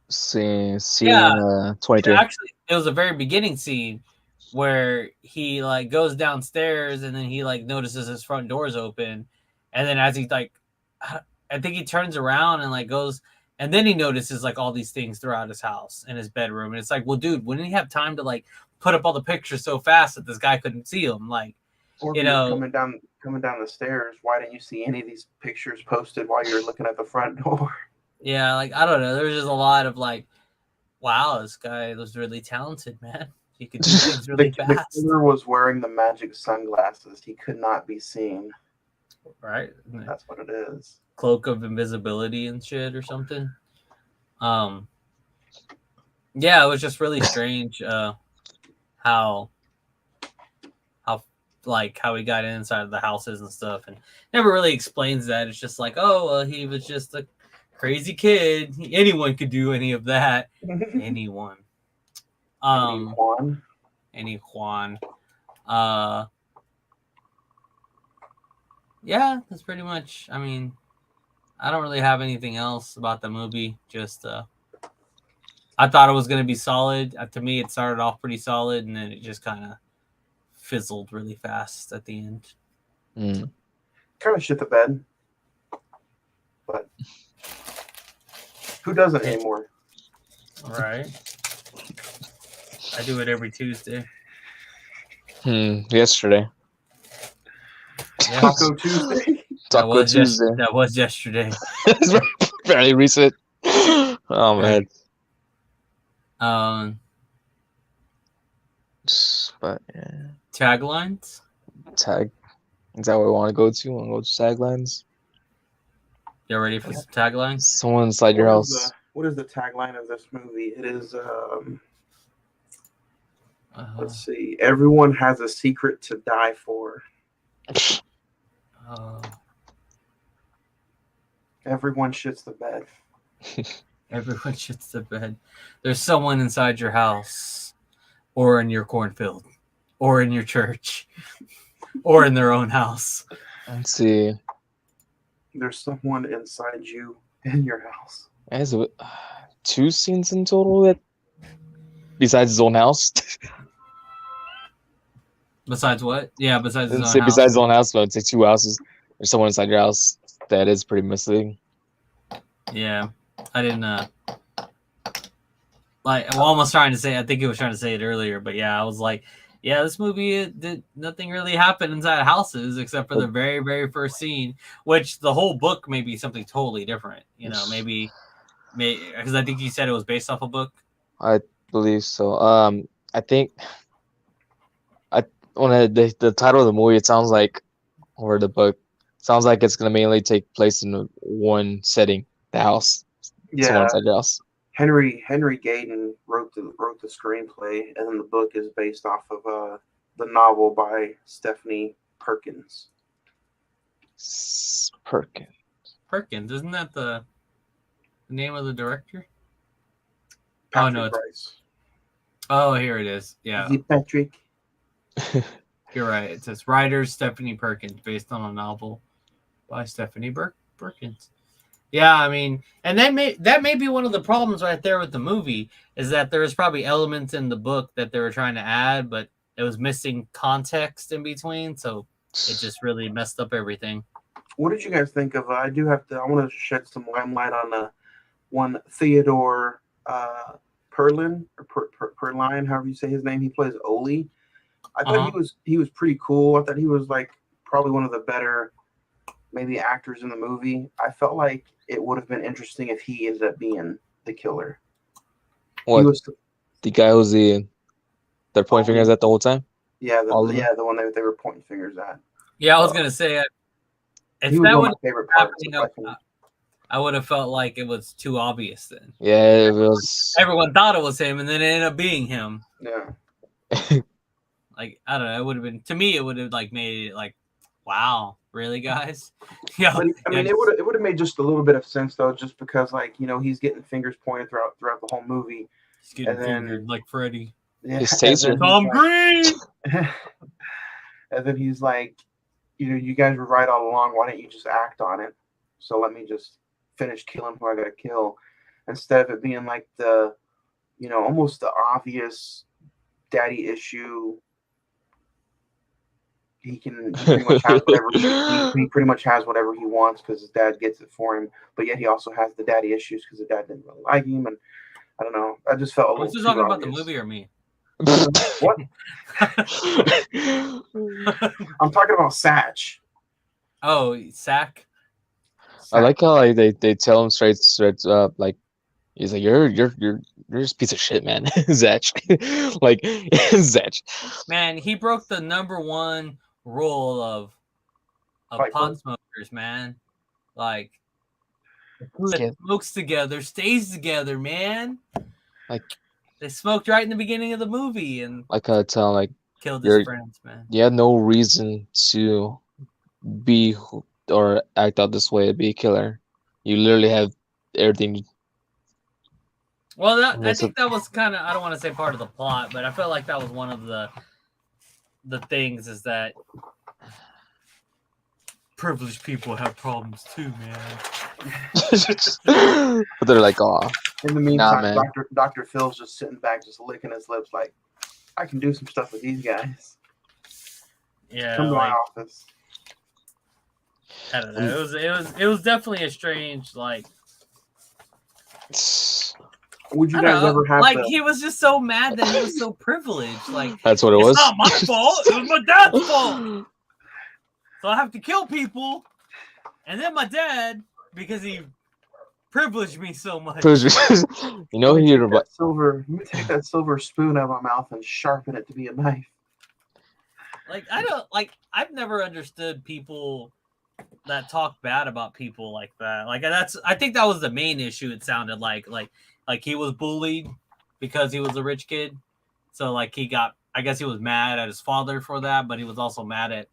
Scene 23. Actually, it was the very beginning scene where he like goes downstairs and then he like notices his front door's open, and then as he like, I think he turns around and like goes, and then he notices like all these things throughout his house and his bedroom, and it's like, well, dude, wouldn't he have time to like put up all the pictures so fast that this guy couldn't see them? Like, or coming down the stairs, why didn't you see any of these pictures posted while you're looking at the front door? Yeah, like I don't know. There's just a lot of like, wow, this guy was really talented, man. He could do things really fast. The killer was wearing the magic sunglasses. He could not be seen. Right? That's what it is. Cloak of invisibility and shit or something. Yeah, it was just really strange how he got inside of the houses and stuff, and never really explains that. It's just like, oh, well, he was just a crazy kid. Anyone could do any of that. Anyone. Any Juan. Yeah, that's pretty much. I mean, I don't really have anything else about the movie. Just I thought it was going to be solid. To me, it started off pretty solid, and then it just kind of fizzled really fast at the end. Kind of shit the bed, but who doesn't anymore? Right. I do it every Tuesday. Yesterday. Yeah. Taco Tuesday. Taco Tuesday. That was yesterday. It's fairly recent. Oh man. But yeah. Taglines. Is that what we want to go to? Want to go to taglines? You ready for some taglines? Someone inside your house. What is the tagline of this movie? It is let's see. Everyone has a secret to die for. Everyone shits the bed. Everyone shits the bed. There's someone inside your house, or in your cornfield, or in your church, or in their own house. Let's see. There's someone inside you in your house. Has 2 scenes in total that besides his own house. Besides what? Yeah, besides his own house. Besides his own house, but it's like 2 houses. There's someone inside your house. That is pretty misleading. Yeah, I didn't. Like, well, I was trying to say. I think he was trying to say it earlier, but yeah, I was like, yeah, this movie nothing really happened inside houses except for the very, very first scene, which the whole book may be something totally different. Maybe because I think you said it was based off a book. believe so. I think when the title of the movie, it sounds like, or the book, sounds like it's gonna mainly take place in one setting, the house. Yeah, Someone inside the house. Henry Gayden wrote the screenplay, and then the book is based off of the novel by Stephanie Perkins. Perkins, isn't that the name of the director? Patrick no, Bryce. Oh, here it is. Yeah, Is it Patrick? you're right. It says writer Stephanie Perkins, based on a novel by Stephanie Perkins. Yeah, I mean, and that may be one of the problems right there with the movie, is that there's probably elements in the book that they were trying to add, but it was missing context in between, so it just really messed up everything. What did you guys think of? I want to shed some limelight on one Theodore Perlin or Perline, however you say his name. He plays Oli. I thought he was pretty cool. I thought he was like probably one of the better maybe actors in the movie. I felt like it would have been interesting if he ended up being the killer. What? He was The guy who's they're pointing fingers at the whole time? Yeah, the one that they were pointing fingers at. Yeah, I was gonna say, if He was that one would of my favorite parts. I would have felt like it was too obvious then. Yeah, it was. Everyone thought it was him, and then it ended up being him. Yeah. Like, I don't know. It would have been, to me, it would have like made it like, wow, really, guys? Yeah. But I mean, it would have made just a little bit of sense though, just because like he's getting fingers pointed throughout the whole movie. He's getting fingered like Freddy. Yeah, His taser. Tom Green. And then he's like, you guys were right all along. Why don't you just act on it? So let me just finish killing who I gotta kill, instead of it being like the, almost the obvious daddy issue. He pretty much has whatever he pretty much has whatever he wants because his dad gets it for him. But yet he also has the daddy issues because his dad didn't really like him, and I don't know. I just felt a little. Was you talking about the movie or me? What? I'm talking about Satch. Oh, Sack. I like how like, they tell him straight up, like, he's like, you're just a piece of shit, man. Zach. Like, Zach. Man, he broke the #1 rule of pot smokers, man. Like, who that smokes together stays together, man. Like, they smoked right in the beginning of the movie, and like I tell, like, killed his friends, man. You had no reason to be or act out this way, be a killer. You literally have everything. Well, I think that was kind of, I don't want to say part of the plot, but I felt like that was one of the things, is that privileged people have problems too, man. But they're like, oh. In the meantime, man. Dr. Phil's just sitting back, just licking his lips, like, I can do some stuff with these guys. Yeah, come to my office. I don't know. It was definitely a strange, like. Would you guys ever have he was just so mad that he was so privileged. Like, that's what it was. It's not my fault. It was my dad's fault. So I have to kill people, and then my dad, because he privileged me so much. You take that silver spoon out of my mouth and sharpen it to be a knife. Like, I've never understood people that talk bad about people like that. Like, I think that was the main issue. It sounded like he was bullied because he was a rich kid. So like I guess he was mad at his father for that, but he was also mad at,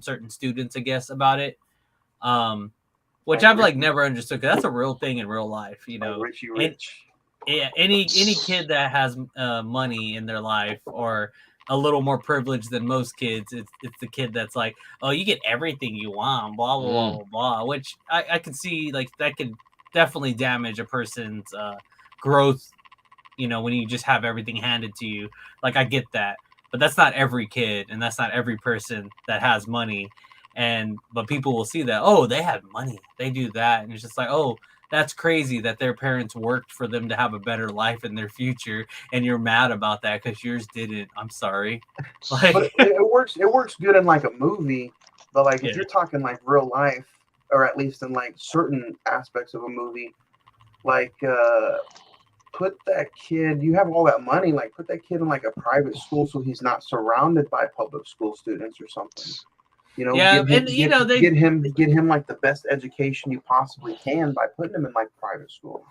certain students, I guess, about it. Which I've like never understood, because that's a real thing in real life, Richie Rich. Any kid that has money in their life, or a little more privileged than most kids, it's the kid that's like, oh, you get everything you want, blah blah blah blah blah. Which I could see, like, that could definitely damage a person's growth, when you just have everything handed to you. Like, I get that, but that's not every kid, and that's not every person that has money. But people will see that, oh, they have money, they do that, and it's just like, oh, that's crazy that their parents worked for them to have a better life in their future, and you're mad about that because yours didn't. I'm sorry. Like, but it works good in like a movie, but like if you're talking like real life, or at least in like certain aspects of a movie, like put that kid. You have all that money, like put that kid in like a private school so he's not surrounded by public school students or something. You know, Yeah, give him, and you know they get him like the best education you possibly can by putting him in like private schools.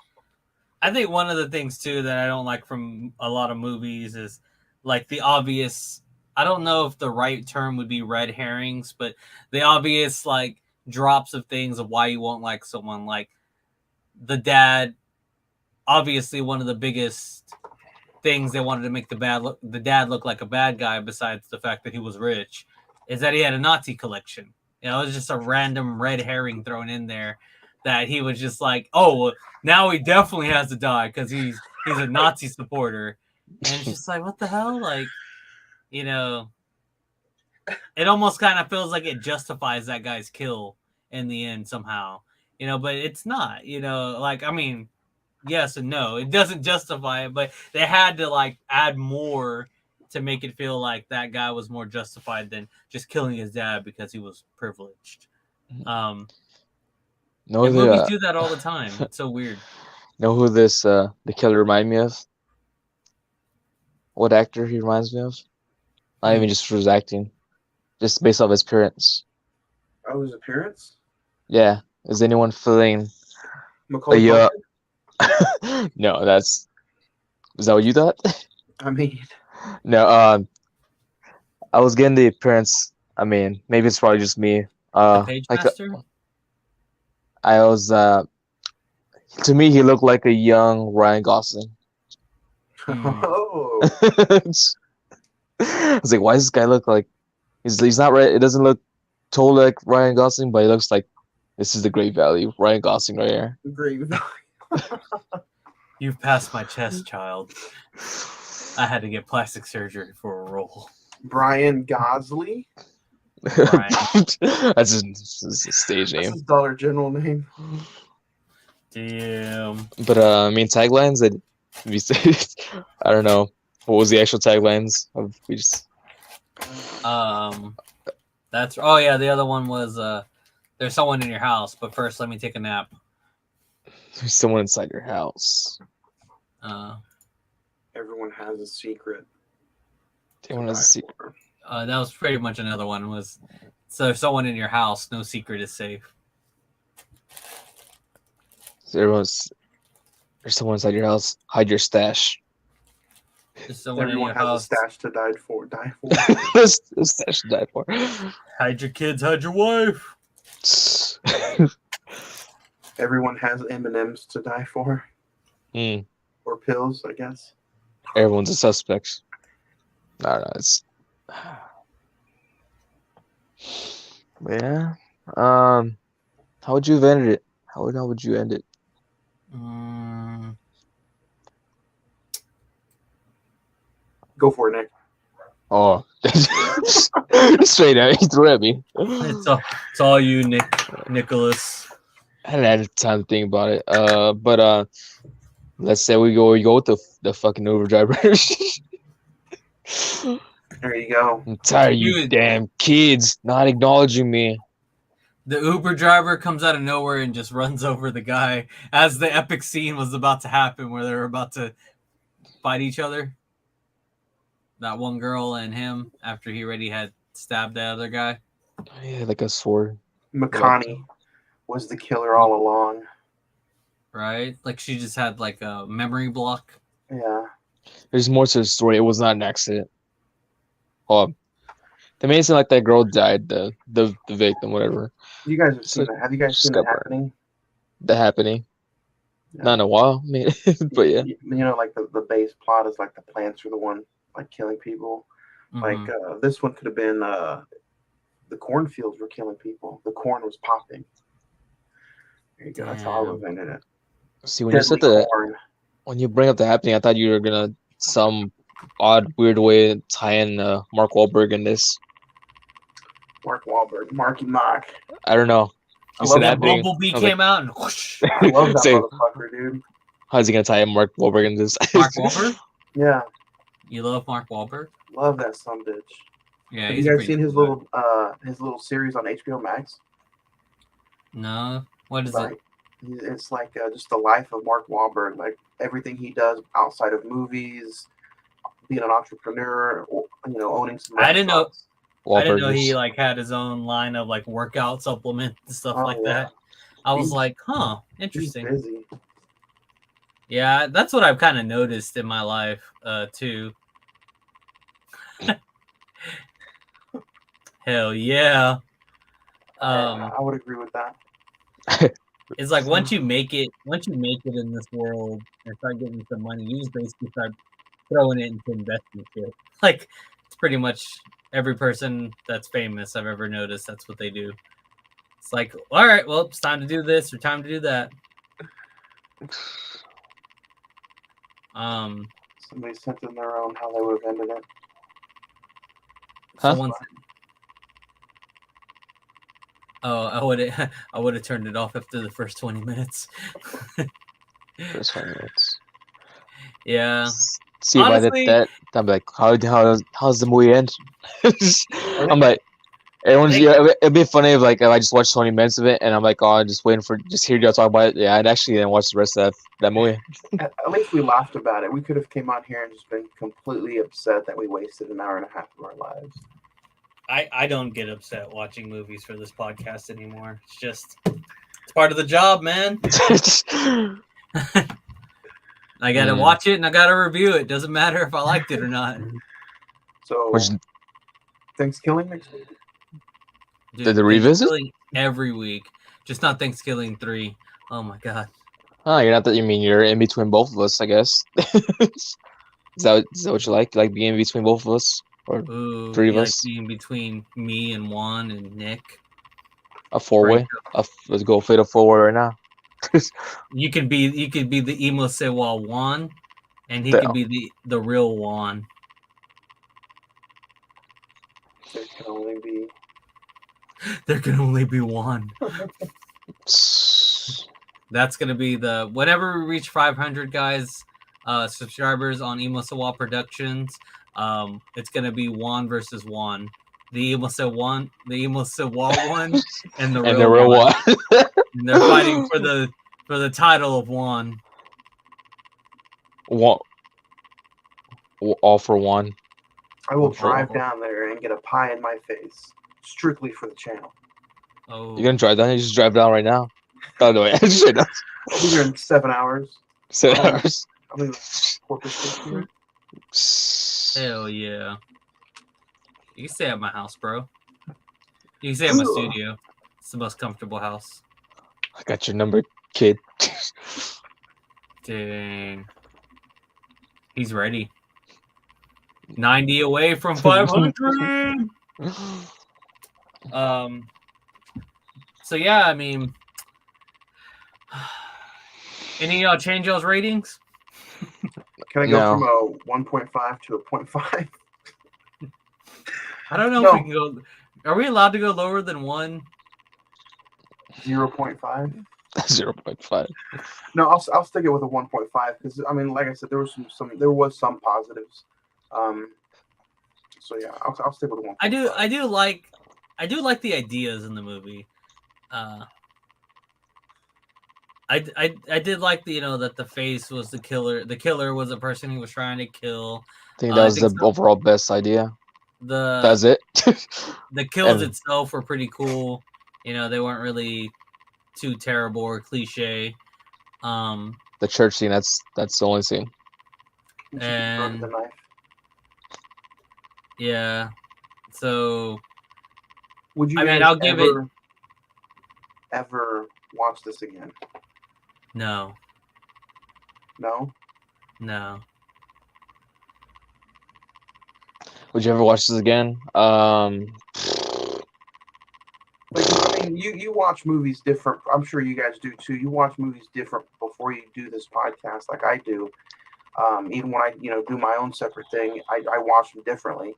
I think one of the things too that I don't like from a lot of movies is like the obvious. I don't know if the right term would be red herrings, but the obvious like drops of things of why you won't like someone. Like the dad, obviously one of the biggest things they wanted to make the dad look like a bad guy, besides the fact that he was rich, is that he had a Nazi collection. You know, it was just a random red herring thrown in there that he was just like, oh, well, now he definitely has to die because he's a Nazi supporter. And it's just like, what the hell? Like, you know, it almost kind of feels like it justifies that guy's kill in the end somehow, you know, but it's not, you know, like, I mean, yes and no, it doesn't justify it, but they had to like add more to make it feel like that guy was more justified than just killing his dad because he was privileged. No, Movies do that all the time. It's so weird. know who this the killer remind me of? What actor he reminds me of? Not even just for his acting, just based off his appearance. Oh, his appearance? Yeah. Is anyone feeling? Macaulay Yeah. Culkin? No, is that what you thought? I mean, No. I was getting the appearance. I mean, maybe it's probably just me. The Page Like Master? I was. To me, he looked like a young Ryan Gosling. oh, I was like, why does this guy look like he's not right? It doesn't look totally like Ryan Gosling, but he looks like this is the great value. Ryan Gosling right here. great. You've passed my chest, child. I had to get plastic surgery for a role. Brian Gosley. That's his stage That's name. his Dollar General name. Damn. But I mean, taglines that we say. I don't know what was the actual taglines of we just. That's oh yeah. The other one was there's someone in your house, but first let me take a nap. There's someone inside your house. Everyone has a secret. Everyone has a secret. That was pretty much another one. Was so there's someone in your house, no secret is safe. So there's someone inside your house. Hide your stash. There's someone Everyone in your has house. a stash to die for. This stash to die for. Hide your kids, hide your wife. Everyone has M&Ms to die for, Mm, or pills, I guess. everyone's a suspect. No, it's. Yeah. How would you have ended it? How would you end it? Go for it, Nick. Oh, straight out, he threw at me. It's all you, Nicholas. I hadn't had time to think about it. But let's say we go with the fucking Uber driver. There you go. I'm tired of you Dude. damn kids not acknowledging me. The Uber driver comes out of nowhere and just runs over the guy as the epic scene was about to happen where they were about to fight each other. That one girl and him after he already had stabbed that other guy. Yeah, like a sword. Makani was the killer all along. Right? Like she just had like a memory block. Yeah. There's more to the story. It was not an accident. They made it seem like that girl died, the victim, whatever. You guys have So- seen that. Have you guys seen Scupper. it happening? The happening. Yeah. Not in a while, I mean, but yeah. You know, like the base plot is like the plants are the one like killing people. Like Mhm. this one could have been the cornfields were killing people. The corn was popping. There you go. That's how I Damn. invented it. See, when you said Deadly the corn. when you bring up the happening, I thought you were gonna some odd, weird way tie in Mark Wahlberg in this. Mark Wahlberg, Marky Mark. I don't know. I You love said that happening. Bumblebee I was like, came out and whoosh. I love that Say, motherfucker, dude. how's he gonna tie in Mark Wahlberg in this? Mark Wahlberg? Yeah, You love Mark Wahlberg? love that son bitch. Yeah, Have he's you guys pretty seen his cool guy. little series on HBO Max? No. What is Like, it? It's like just the life of Mark Wahlberg. Like everything he does outside of movies, being an entrepreneur, or, owning some. I didn't know. I didn't know Wahlburgers. he like had his own line of like workout supplement and stuff Oh, like yeah. that. I was He's- like, huh, He's interesting. busy. Yeah, that's what I've kind of noticed in my life too. Hell yeah. I would agree with that. It's like once you make it in this world and start getting some money, you just basically start throwing it into investment shit. Like it's pretty much every person that's famous I've ever noticed, that's what they do. It's like, all right, well, it's time to do this or time to do that. Somebody sent in their own how they would have ended it. Huh? Someone said, oh, I would have turned it off after the first 20 minutes. First 20 minutes. Yeah. See if I Honestly- did that. I'm like, how's the movie end? I'm like, everyone's it'd be funny if I just watched 20 minutes of it and I'm like, oh, I'm just waiting for just hear y'all talk about it. Yeah, I'd actually then watch the rest of that movie. At least we laughed about it. We could have came out here and just been completely upset that we wasted an hour and a half of our lives. I don't get upset watching movies for this podcast anymore. It's just it's part of the job, man. I gotta watch it and I gotta review it. Doesn't matter if I liked it or not. So Which- Thanksgiving next week. Dude, Did they revisit? Thanksgiving every week, just not Thanksgiving 3. Oh my god. Oh, you're not that. You mean you're in between both of us, I guess. Is that what you like? You like being in between both of us, or Ooh, Three of you like us. being between me and Juan and Nick. a four-way? Let's go fit a four-way right now. You could be the emo Sewa Juan, and he Yeah. could be the real Juan. There can only be. There can only be one. That's gonna be the whenever we reach 500 guys, subscribers on Emo Sewa Productions. It's gonna be Juan versus Juan. The Emo Sewa one, and the And the real Juan. one. And they're fighting for the title of Juan. One. All for one. I will Sure. drive down there and get a pie in my face, strictly for the channel. Oh, You gonna drive down? You just drive down right now. Oh no, wait. Straight up. I'll be here in 7 hours. 7 hours. I'll be Corpus Christi. hell yeah! You can stay at my house, bro. You can stay at my studio. It's the most comfortable house. I got your number, kid. Dang. He's ready. 90 away from 500. So yeah, I mean, any of y'all change y'all's ratings? Can I go No. from a 1.5 to a 0.5? I don't know No. if we can go. Are we allowed to go lower than 1? 0.5? 0.5. No, I'll stick it with a 1.5 because I mean, like I said, there was some positives. So yeah, I'll stick with a 1.5. I do like the ideas in the movie. I did like the that the face was the killer. The killer was the person he was trying to kill. I think I that was think the so. overall best idea. The That's it. the kills And- itself were pretty cool. They weren't really too terrible or cliche. The church scene. That's the only scene. And- the knife. Yeah. So Would you? I mean, guys I'll give it- ever watch this again? no. Would you ever watch this again? Like, I mean, you watch movies different. I'm sure you guys do too. You watch movies different before you do this podcast, like I do. Even when I, do my own separate thing, I watch them differently.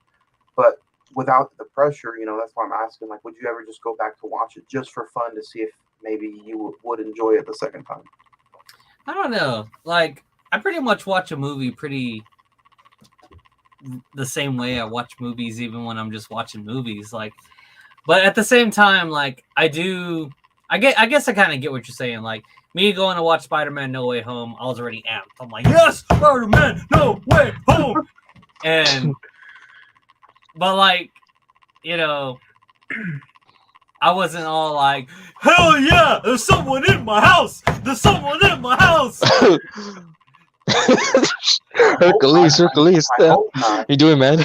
But without the pressure, that's why I'm asking. Like, would you ever just go back to watch it just for fun to see if maybe you would enjoy it the second time? I don't know. Like I pretty much watch a movie the same way I watch movies, even when I'm just watching movies. Like, but at the same time, like I guess I kind of get what you're saying. Like me going to watch Spider-Man No Way Home, I was already amped. I'm like, yes, Spider-Man No Way Home. But like, you know, I wasn't all like, hell yeah, there's someone in my house. There's someone in my house. Hercules. I hope not. You doing, man?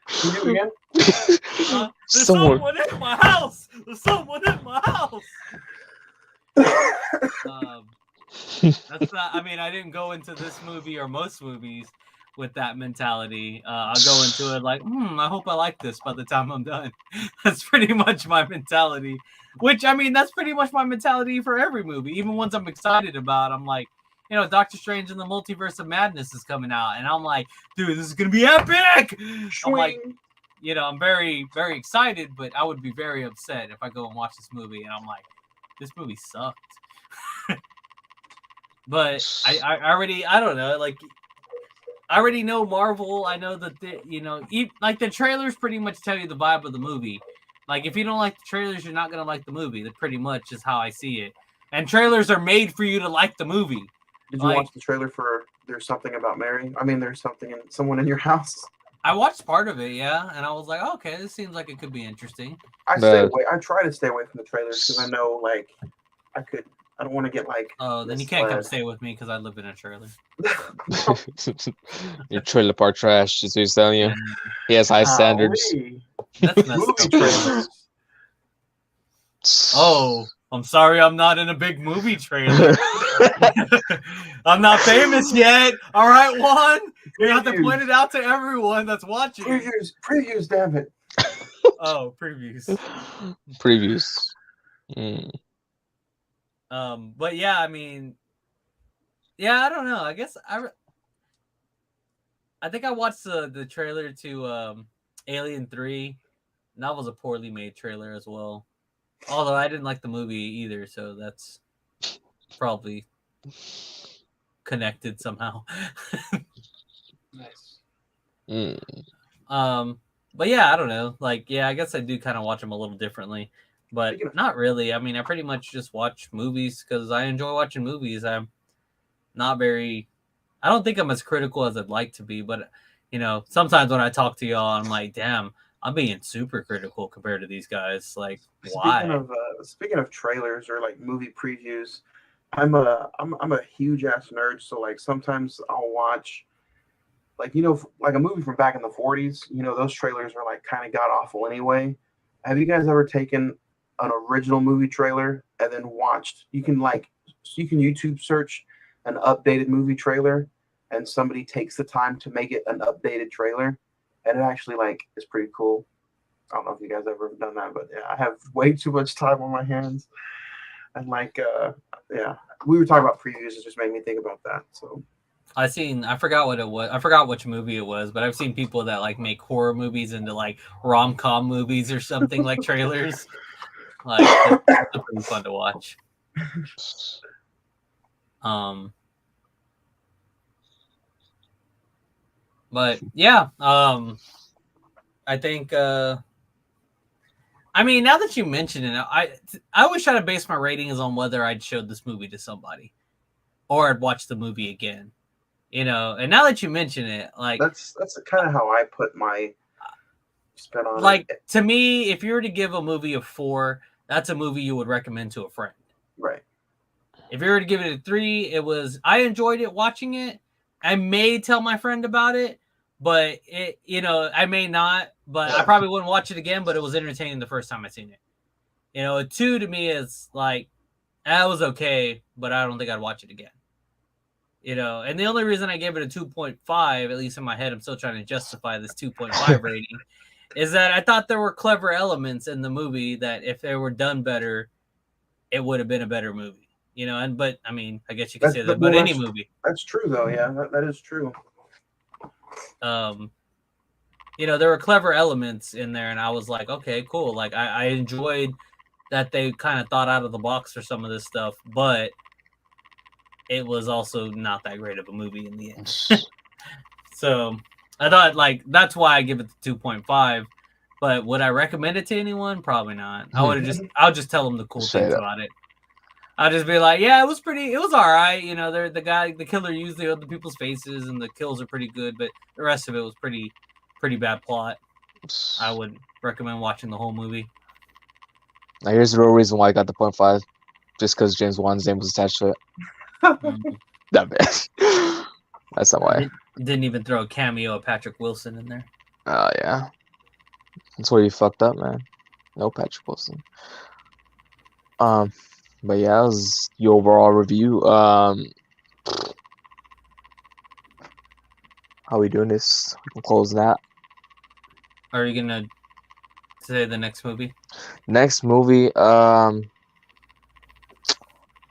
Can you do it again? There's someone in my house. There's someone in my house. That's not. I mean, I didn't go into this movie or most movies with that mentality. I'll go into it like, I hope I like this by the time I'm done. That's pretty much my mentality. Which, I mean, that's pretty much my mentality for every movie. Even ones I'm excited about, I'm like, you know, Doctor Strange and the Multiverse of Madness is coming out, and I'm like, dude, this is gonna be epic. I'm like, you know, I'm very, very excited, but I would be very upset if I go and watch this movie and I'm like, this movie sucked. But I already, I don't know, like, I already know Marvel. I know that, you know, like the trailers pretty much tell you the vibe of the movie. Like, if you don't like the trailers, you're not going to like the movie. That pretty much is how I see it. And trailers are made for you to like the movie. Did you watch the trailer for There's Something About Mary? I mean, there's someone in your house. I watched part of it, yeah, and I was like, oh, okay, this seems like it could be interesting. I try to stay away from the trailers because I know, like, I don't want to get like. Oh, then you can't come stay with me because I live in a trailer. Your trailer park trash. Is what he's telling you. He has high standards. That's messed up. Oh, I'm sorry, I'm not in a big movie trailer. I'm not famous yet. All right, Juan. You have to point it out to everyone that's watching. Previews, damn it. Oh, previews. But yeah, I mean, yeah, I don't know. I guess I think I watched the trailer to Alien 3, and that was a poorly made trailer as well. Although I didn't like the movie either, so that's probably connected somehow. Nice. But yeah, I don't know. Like, yeah, I guess I do kind of watch them a little differently, but not really. I mean, I pretty much just watch movies because I enjoy watching movies. I'm not very. I don't think I'm as critical as I'd like to be, but you know, sometimes when I talk to y'all, I'm like, damn, I'm being super critical compared to these guys. Like, why? Speaking of trailers or like movie previews, I'm a huge ass nerd. So like sometimes I'll watch, like, you know, like a movie from back in the 40s. You know, those trailers are like kind of god awful anyway. Have you guys ever taken an original movie trailer and then watched? You can YouTube search an updated movie trailer, and somebody takes the time to make it an updated trailer, and it actually like is pretty cool. I don't know if you guys ever done that, but yeah, I have way too much time on my hands, and like yeah, we were talking about previews. It just made me think about that. So I forgot what it was. I forgot which movie it was, but I've seen people that like make horror movies into like rom-com movies or something like trailers. Like, it's pretty fun to watch. But yeah, I think I mean, now that you mention it, I always try to base my ratings on whether I'd showed this movie to somebody or I'd watch the movie again. You know, and now that you mention it, like that's kind of how I put my spin on like, it. To me, if you were to give a movie a 4, that's a movie you would recommend to a friend. Right. If you were to give it a 3, I enjoyed it watching it. I may tell my friend about it, but it, you know, I may not, but I probably wouldn't watch it again, but it was entertaining the first time I seen it. You know, a 2 to me is like, that was okay, but I don't think I'd watch it again. You know, and the only reason I gave it a 2.5, at least in my head, I'm still trying to justify this 2.5 rating, is that I thought there were clever elements in the movie that if they were done better, it would have been a better movie. You know, but I mean, I guess you could say that about any movie. That's true, though. Yeah, that is true. You know, there were clever elements in there, and I was like, okay, cool. Like, I enjoyed that they kind of thought out of the box for some of this stuff, but it was also not that great of a movie in the end. So I thought, like, that's why I give it the 2.5. But would I recommend it to anyone? Probably not. I'll just tell them the cool things about it. I'll just be like, yeah, it was all right. You know, the killer used the other people's faces, and the kills are pretty good, but the rest of it was pretty bad plot. I would recommend watching the whole movie. Now here's the real reason why I got the 0.5, just because James Wan's name was attached to it. That bad. That's not why. Didn't even throw a cameo of Patrick Wilson in there. Oh yeah, that's where you fucked up, man. No Patrick Wilson. But yeah, that was the overall review. How we doing this? We can close that. Are you gonna say the next movie? Next movie,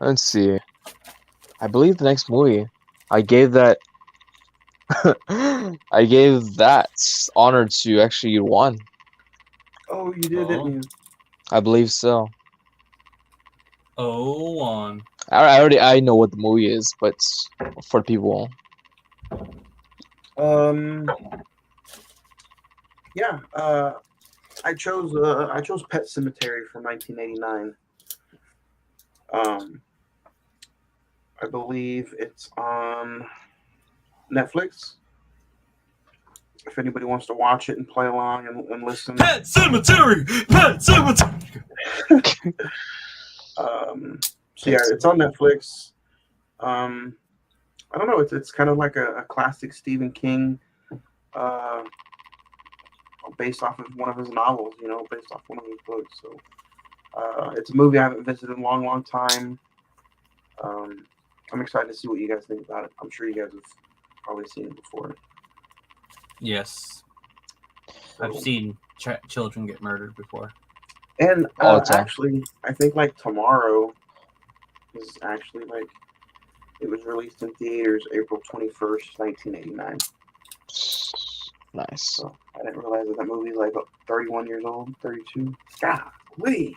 let's see. I believe the next movie, I gave that I gave that honor to actually Yuan. Oh, you did, didn't you? I believe so. Oh, on. I know what the movie is, but for people, Yeah. I chose Pet Cemetery from 1989. I believe it's on Netflix. If anybody wants to watch it and play along and listen. Pet Cemetery! Pet Cemetery! So yeah, it's on Netflix. I don't know. It's kind of like a classic Stephen King, based off of one of his novels. You know, based off one of his books. So it's a movie I haven't visited in a long time. I'm excited to see what you guys think about it. I'm sure you guys have probably seen it before. Yes. I've seen children get murdered before. And All the time. actually, I think like Tomorrow is actually like it was released in theaters April 21st, 1989. nice. So I didn't realize that movie's like 31 years old, 32. Golly.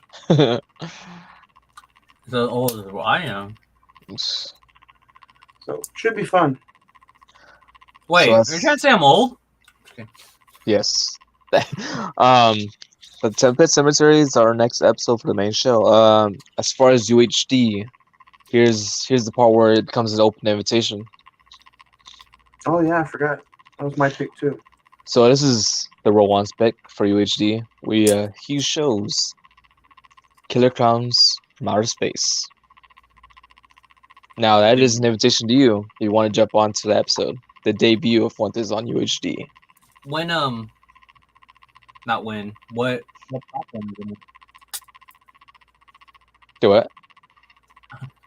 So old as I am. So should be fun. Wait, So are that's- you trying to say I'm old? Yes. But Pet Cemetery is our next episode for the main show. As far as UHD, here's the part where it comes as an open invitation. Oh yeah, I forgot. That was my pick too. So this is the Rowan's pick for UHD. He shows Killer Clowns from Outer Space. Now that is an invitation to you. If you want to jump onto the episode, the debut of what is on UHD. When not when. What platform is it on? Do what?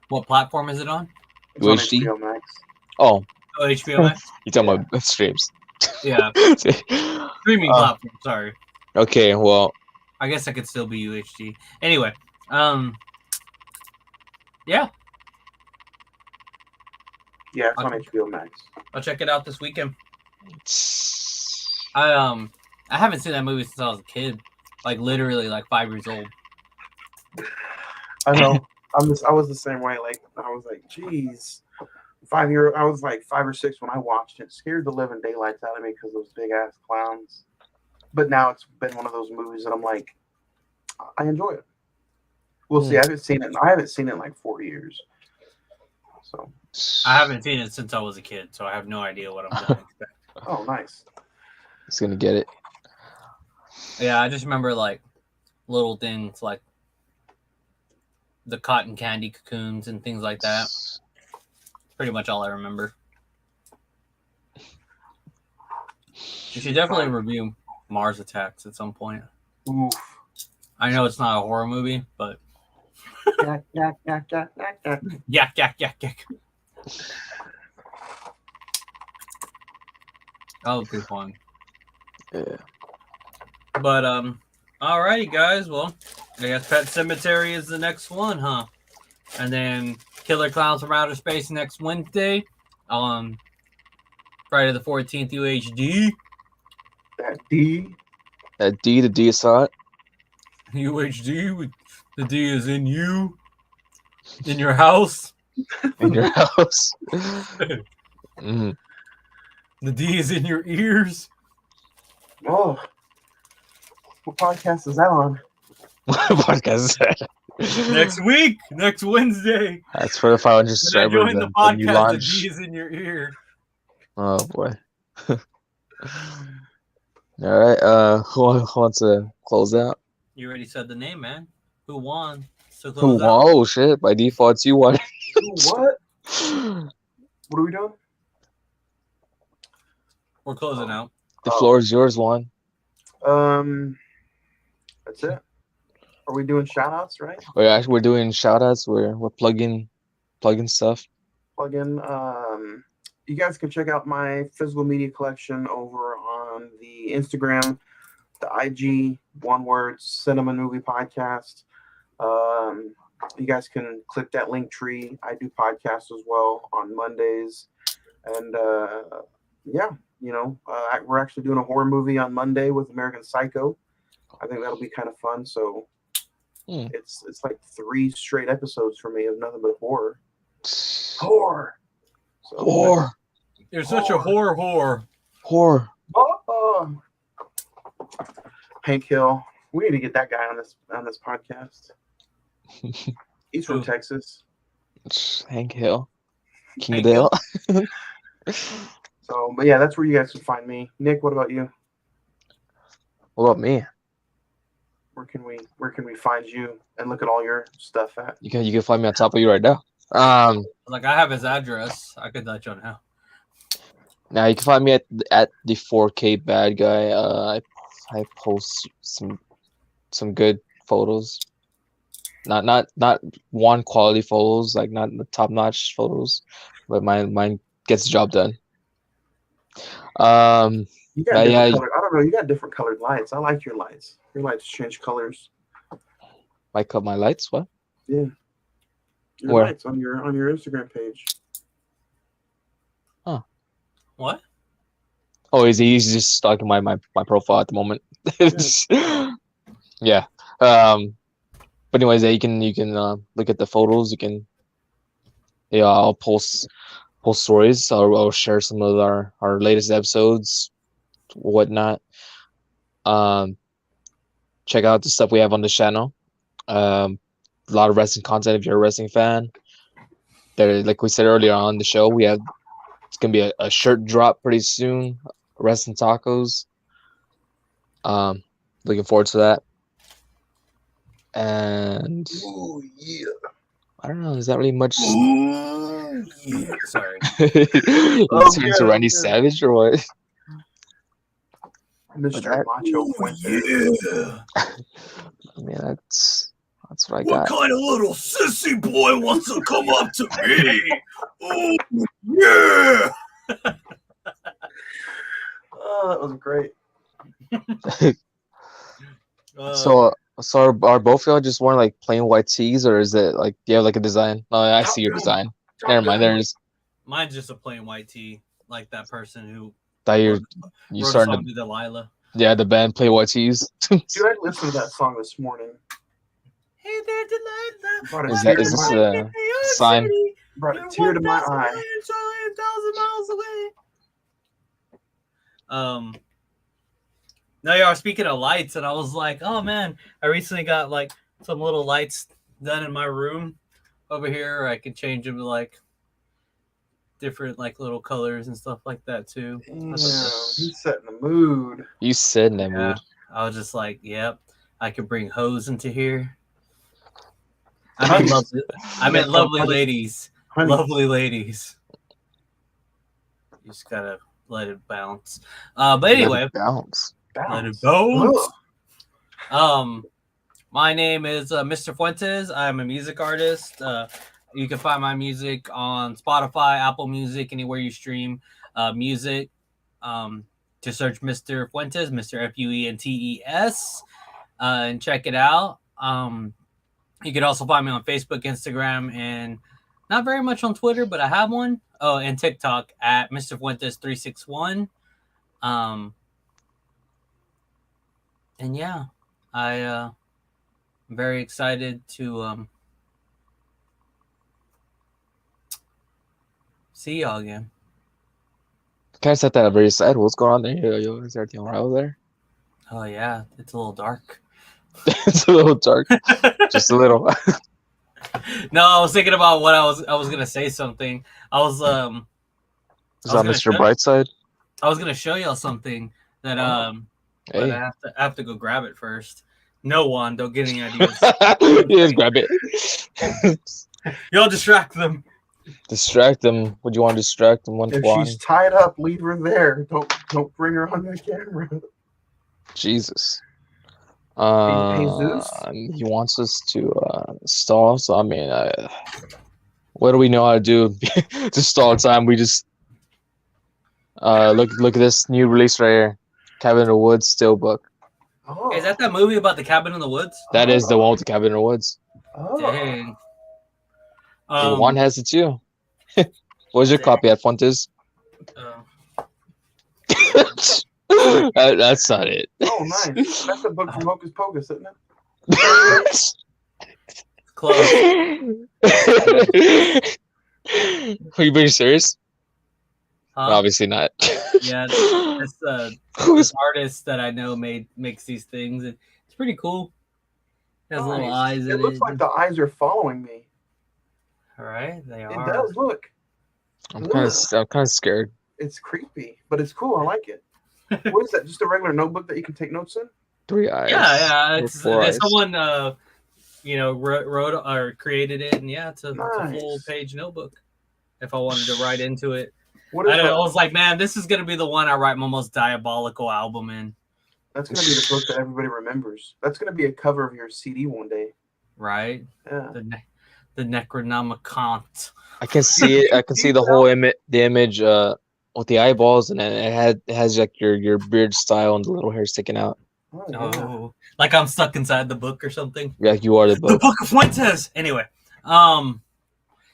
What platform is it on? It's on UHD? HBO Max. Oh, Oh, HBO Max. you talking about streams? Yeah, streaming platform. Sorry, Okay, well, I guess I could still be UHD. Anyway, yeah, Yeah, it's on HBO Max. I'll check it out this weekend. I haven't seen that movie since I was a kid, like literally like 5 years old. I know. I was the same way. Like I was like, geez, I was like 5 or 6 when I watched it. Scared the living daylights out of me because those big ass clowns. But now it's been one of those movies that I'm like, I enjoy it. We'll see. I haven't seen it in like 4 years. So. I haven't seen it since I was a kid, so I have no idea what I'm going to expect. Oh, nice. He's gonna get it. Yeah, I just remember like little things like the cotton candy cocoons and things like that. Pretty much all I remember. You should definitely review Mars Attacks at some point. Oof. I know it's not a horror movie, but Yak, yak, yak, yak, yak, yak. yak, yak, yak, yak. That would be fun. Yeah. But alrighty guys, well, I guess Pet Cemetery is the next one, huh? And then Killer Clowns from Outer Space next Wednesday. Friday the 14th UHD. That D. That D, the D saw it. UHD with the D is in you. In your house. In your house. Mhm. The D is in your ears. Oh. What podcast is that on? What podcast is that? Next week, next Wednesday. That's for the 500 When I subscribers. join the When you podcast, the launch. D is in your ear. Oh boy. All right. Who wants to close out? You already said the name, man. Who won? So Who? close out. Oh shit! By default, it's you won. What? What are we doing? We're closing out. The floor is yours, Juan. That's it. Are we doing shout outs, right? We're doing shout outs. We're plugging stuff. Plug in. You guys can check out my physical media collection over on the Instagram, the IG, one word, Cinema Movie Podcast. You guys can click that link tree. I do podcasts as well on Mondays. And yeah, we're actually doing a horror movie on Monday with American Psycho. I think that'll be kind of fun. So it's like 3 straight episodes for me of nothing but horror. Horror. So, Horror. You're such a whore. Horror. Oh. Hank Hill. We need to get that guy on this podcast. He's from Who? Texas. Hank Hill. King Hank Dale. So, but yeah, that's where you guys can find me. Nick, what about you? What about me? Where can we find you and look at all your stuff at? You can find me on top of you right now. Like I have his address. I could let you know. Now you can find me at the 4K bad guy. I post some good photos. Not one quality photos, like not the top notch photos, but mine gets the job done. You got yeah, different I don't know. You got different colored lights. I like your lights. Your lights change colors. I cut my lights. What? Yeah. Your Where? lights on your Instagram page. What? Oh, he's just stalking my profile at the moment. Yeah. But anyways, yeah, you can look at the photos. You can. Yeah, I'll post stories. I'll share some of our latest episodes, whatnot. Check out the stuff we have on the channel. A lot of wrestling content if you're a wrestling fan. There, like we said earlier on the show, it's gonna be a shirt drop pretty soon. Wrestling tacos. Looking forward to that. And Oh yeah. I don't know. Is that really much? Yeah. Sorry. You turn to Randy Savage or what? Mr. Macho Fuentes. Yeah. I mean, that's what I got. kind of little sissy boy wants to come up to me? Oh yeah. Oh, that was great. So are both of y'all just wearing like plain white tees, or is it like do you have like a design? Oh, I see your design. Never mind. There's Mine's just a plain white tee, like that person who that you wrote a starting song to to Delilah. the band play white tees. Dude, I listened to that song this morning. Hey there, Delilah. Brought a Is tear that to is this my- a sign? brought a tear to my eye. No, yeah, I was speaking of lights, and I was like, oh man, I recently got like some little lights done in my room over here. I can change them to like different like little colors and stuff like that too. Damn, he's setting the mood. You said in that Yeah. mood. I was just like, yep, I could bring hoes into here. I meant lovely ladies. Honey, Lovely ladies. You just gotta let it bounce. But anyway, Let it bounce. let it bounce. bounce. My name is Mr. Fuentes. I'm a music artist. You can find my music on Spotify, Apple Music, anywhere you stream music. To search Mr. Fuentes, Mr. Fuentes, and check it out. You can also find me on Facebook, Instagram, and not very much on Twitter, but I have one. Oh, and TikTok at Mr. Fuentes 361. And yeah, I'm very excited to see y'all again. Kind of set that up very sad. What's going on there? Yo, is everything alright over there? Oh yeah, it's a little dark. It's a little dark, just a little. No, I was thinking about what I was gonna say something. I was Is I that was gonna Mr. show- Brightside? I was gonna show y'all something that but Hey, I have to go grab it first. No one, don't get any ideas. just grab it. Y'all distract them. Distract them. Would you want to distract them? One If fly. she's tied up, leave her there. Don't bring her on the camera. Jesus. Jesus? He wants us to stall. So I mean, what do we know how to do to stall time? We just look at this new release right here, Cabin in the Woods Steelbook. Oh, Is that movie about the cabin in the woods? That is the one with the Cabin in the Woods. oh. Dang. Juan has it too. What was your copy at Fuentes? That's not it. Oh, nice. That's a book from Hocus Pocus, isn't it? Close. Are you being serious? Huh? Obviously not. Yeah, this artist that I know makes these things. It's pretty cool. It has little Nice. eyes in It looks like the eyes are following me. All right, they It are. does look. I'm kind of scared. It's creepy, but it's cool. I like it. What is that? Just a regular notebook that you can take notes in? 3 eyes. Yeah. or It's 4 eyes. someone wrote or created it, and yeah, it's a Nice. full page notebook. If I wanted to write into it, What is I that? was like, man, this is gonna be the one I write my most diabolical album in. That's gonna be the book that everybody remembers. That's gonna be a cover of your CD one day. Right? Yeah. The Necronomicon. I can see it. I can see the whole the image with the eyeballs, and then it has like your beard style and the little hair sticking out. Oh, Oh, yeah. like I'm stuck inside the book or something. Like you are the The book. Book of Fuentes. Anyway,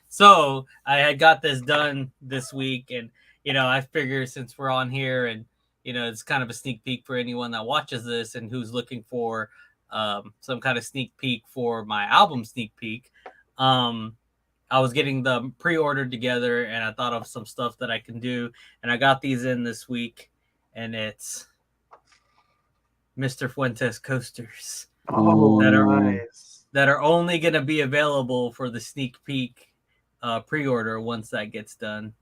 so I had got this done this week, and I figure since we're on here, and it's kind of a sneak peek for anyone that watches this and who's looking for some kind of sneak peek for my album sneak peek. I was getting the pre-order together, and I thought of some stuff that I can do, and I got these in this week, and it's Mr. Fuentes coasters Oh, That are- nice. that are only going to be available for the sneak peek pre-order once that gets done,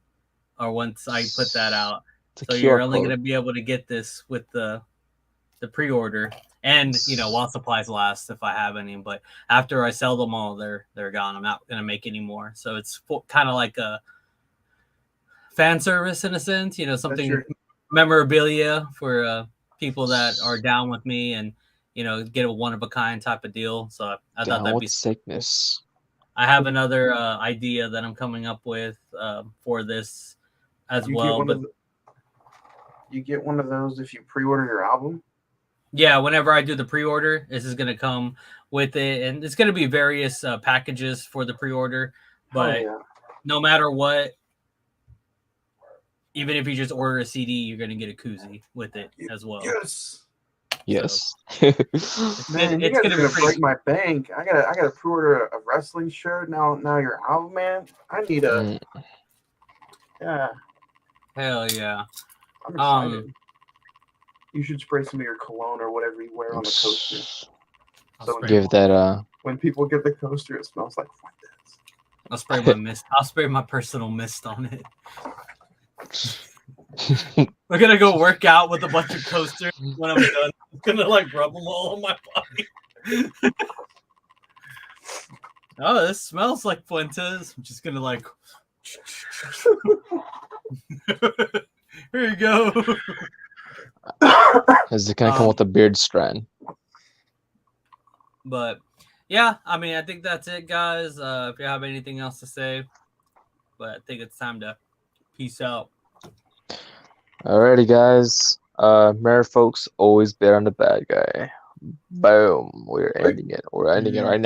or once I put that out. It's a So QR you're only code. going to be able to get this with the pre-order, and while supplies last, if I have any. But after I sell them all, they're gone. I'm not going to make any more. So it's kind of like a fan service in a sense. Something your- memorabilia for people that are down with me, and get a one of a kind type of deal. So I thought Down that'd with be. sickness. I have another idea that I'm coming up with for this as You well. get one But of you get one of those if you pre-order your album. yeah, whenever I do the pre-order, this is going to come with it, and it's going to be various packages for the pre-order. But Oh, yeah. no matter what, even if you just order a CD, you're going to get a koozie with it as well. Yes. Yes. Man, it's you guys gonna are be gonna pretty- break my bank. I gotta pre-order a wrestling shirt now. Now your album, man. I need a Mm, yeah. Hell yeah. I'm excited. You should spray some of your cologne or whatever you wear on the coaster. I'll So spray, Give that when people get the coaster, it smells like Fuentes. I'll spray my mist. I'll spray my personal mist on it. We're gonna go work out with a bunch of coasters when I'm done. I'm gonna rub them all on my body. Oh, this smells like Fuentes. I'm just gonna here you go. Is it gonna come with a beard strand? But yeah, I mean, I think that's it, guys. If you have anything else to say, but I think it's time to peace out. Alrighty, guys. Merry folks always bet on the bad guy. Boom. We're ending it. We're ending it right now.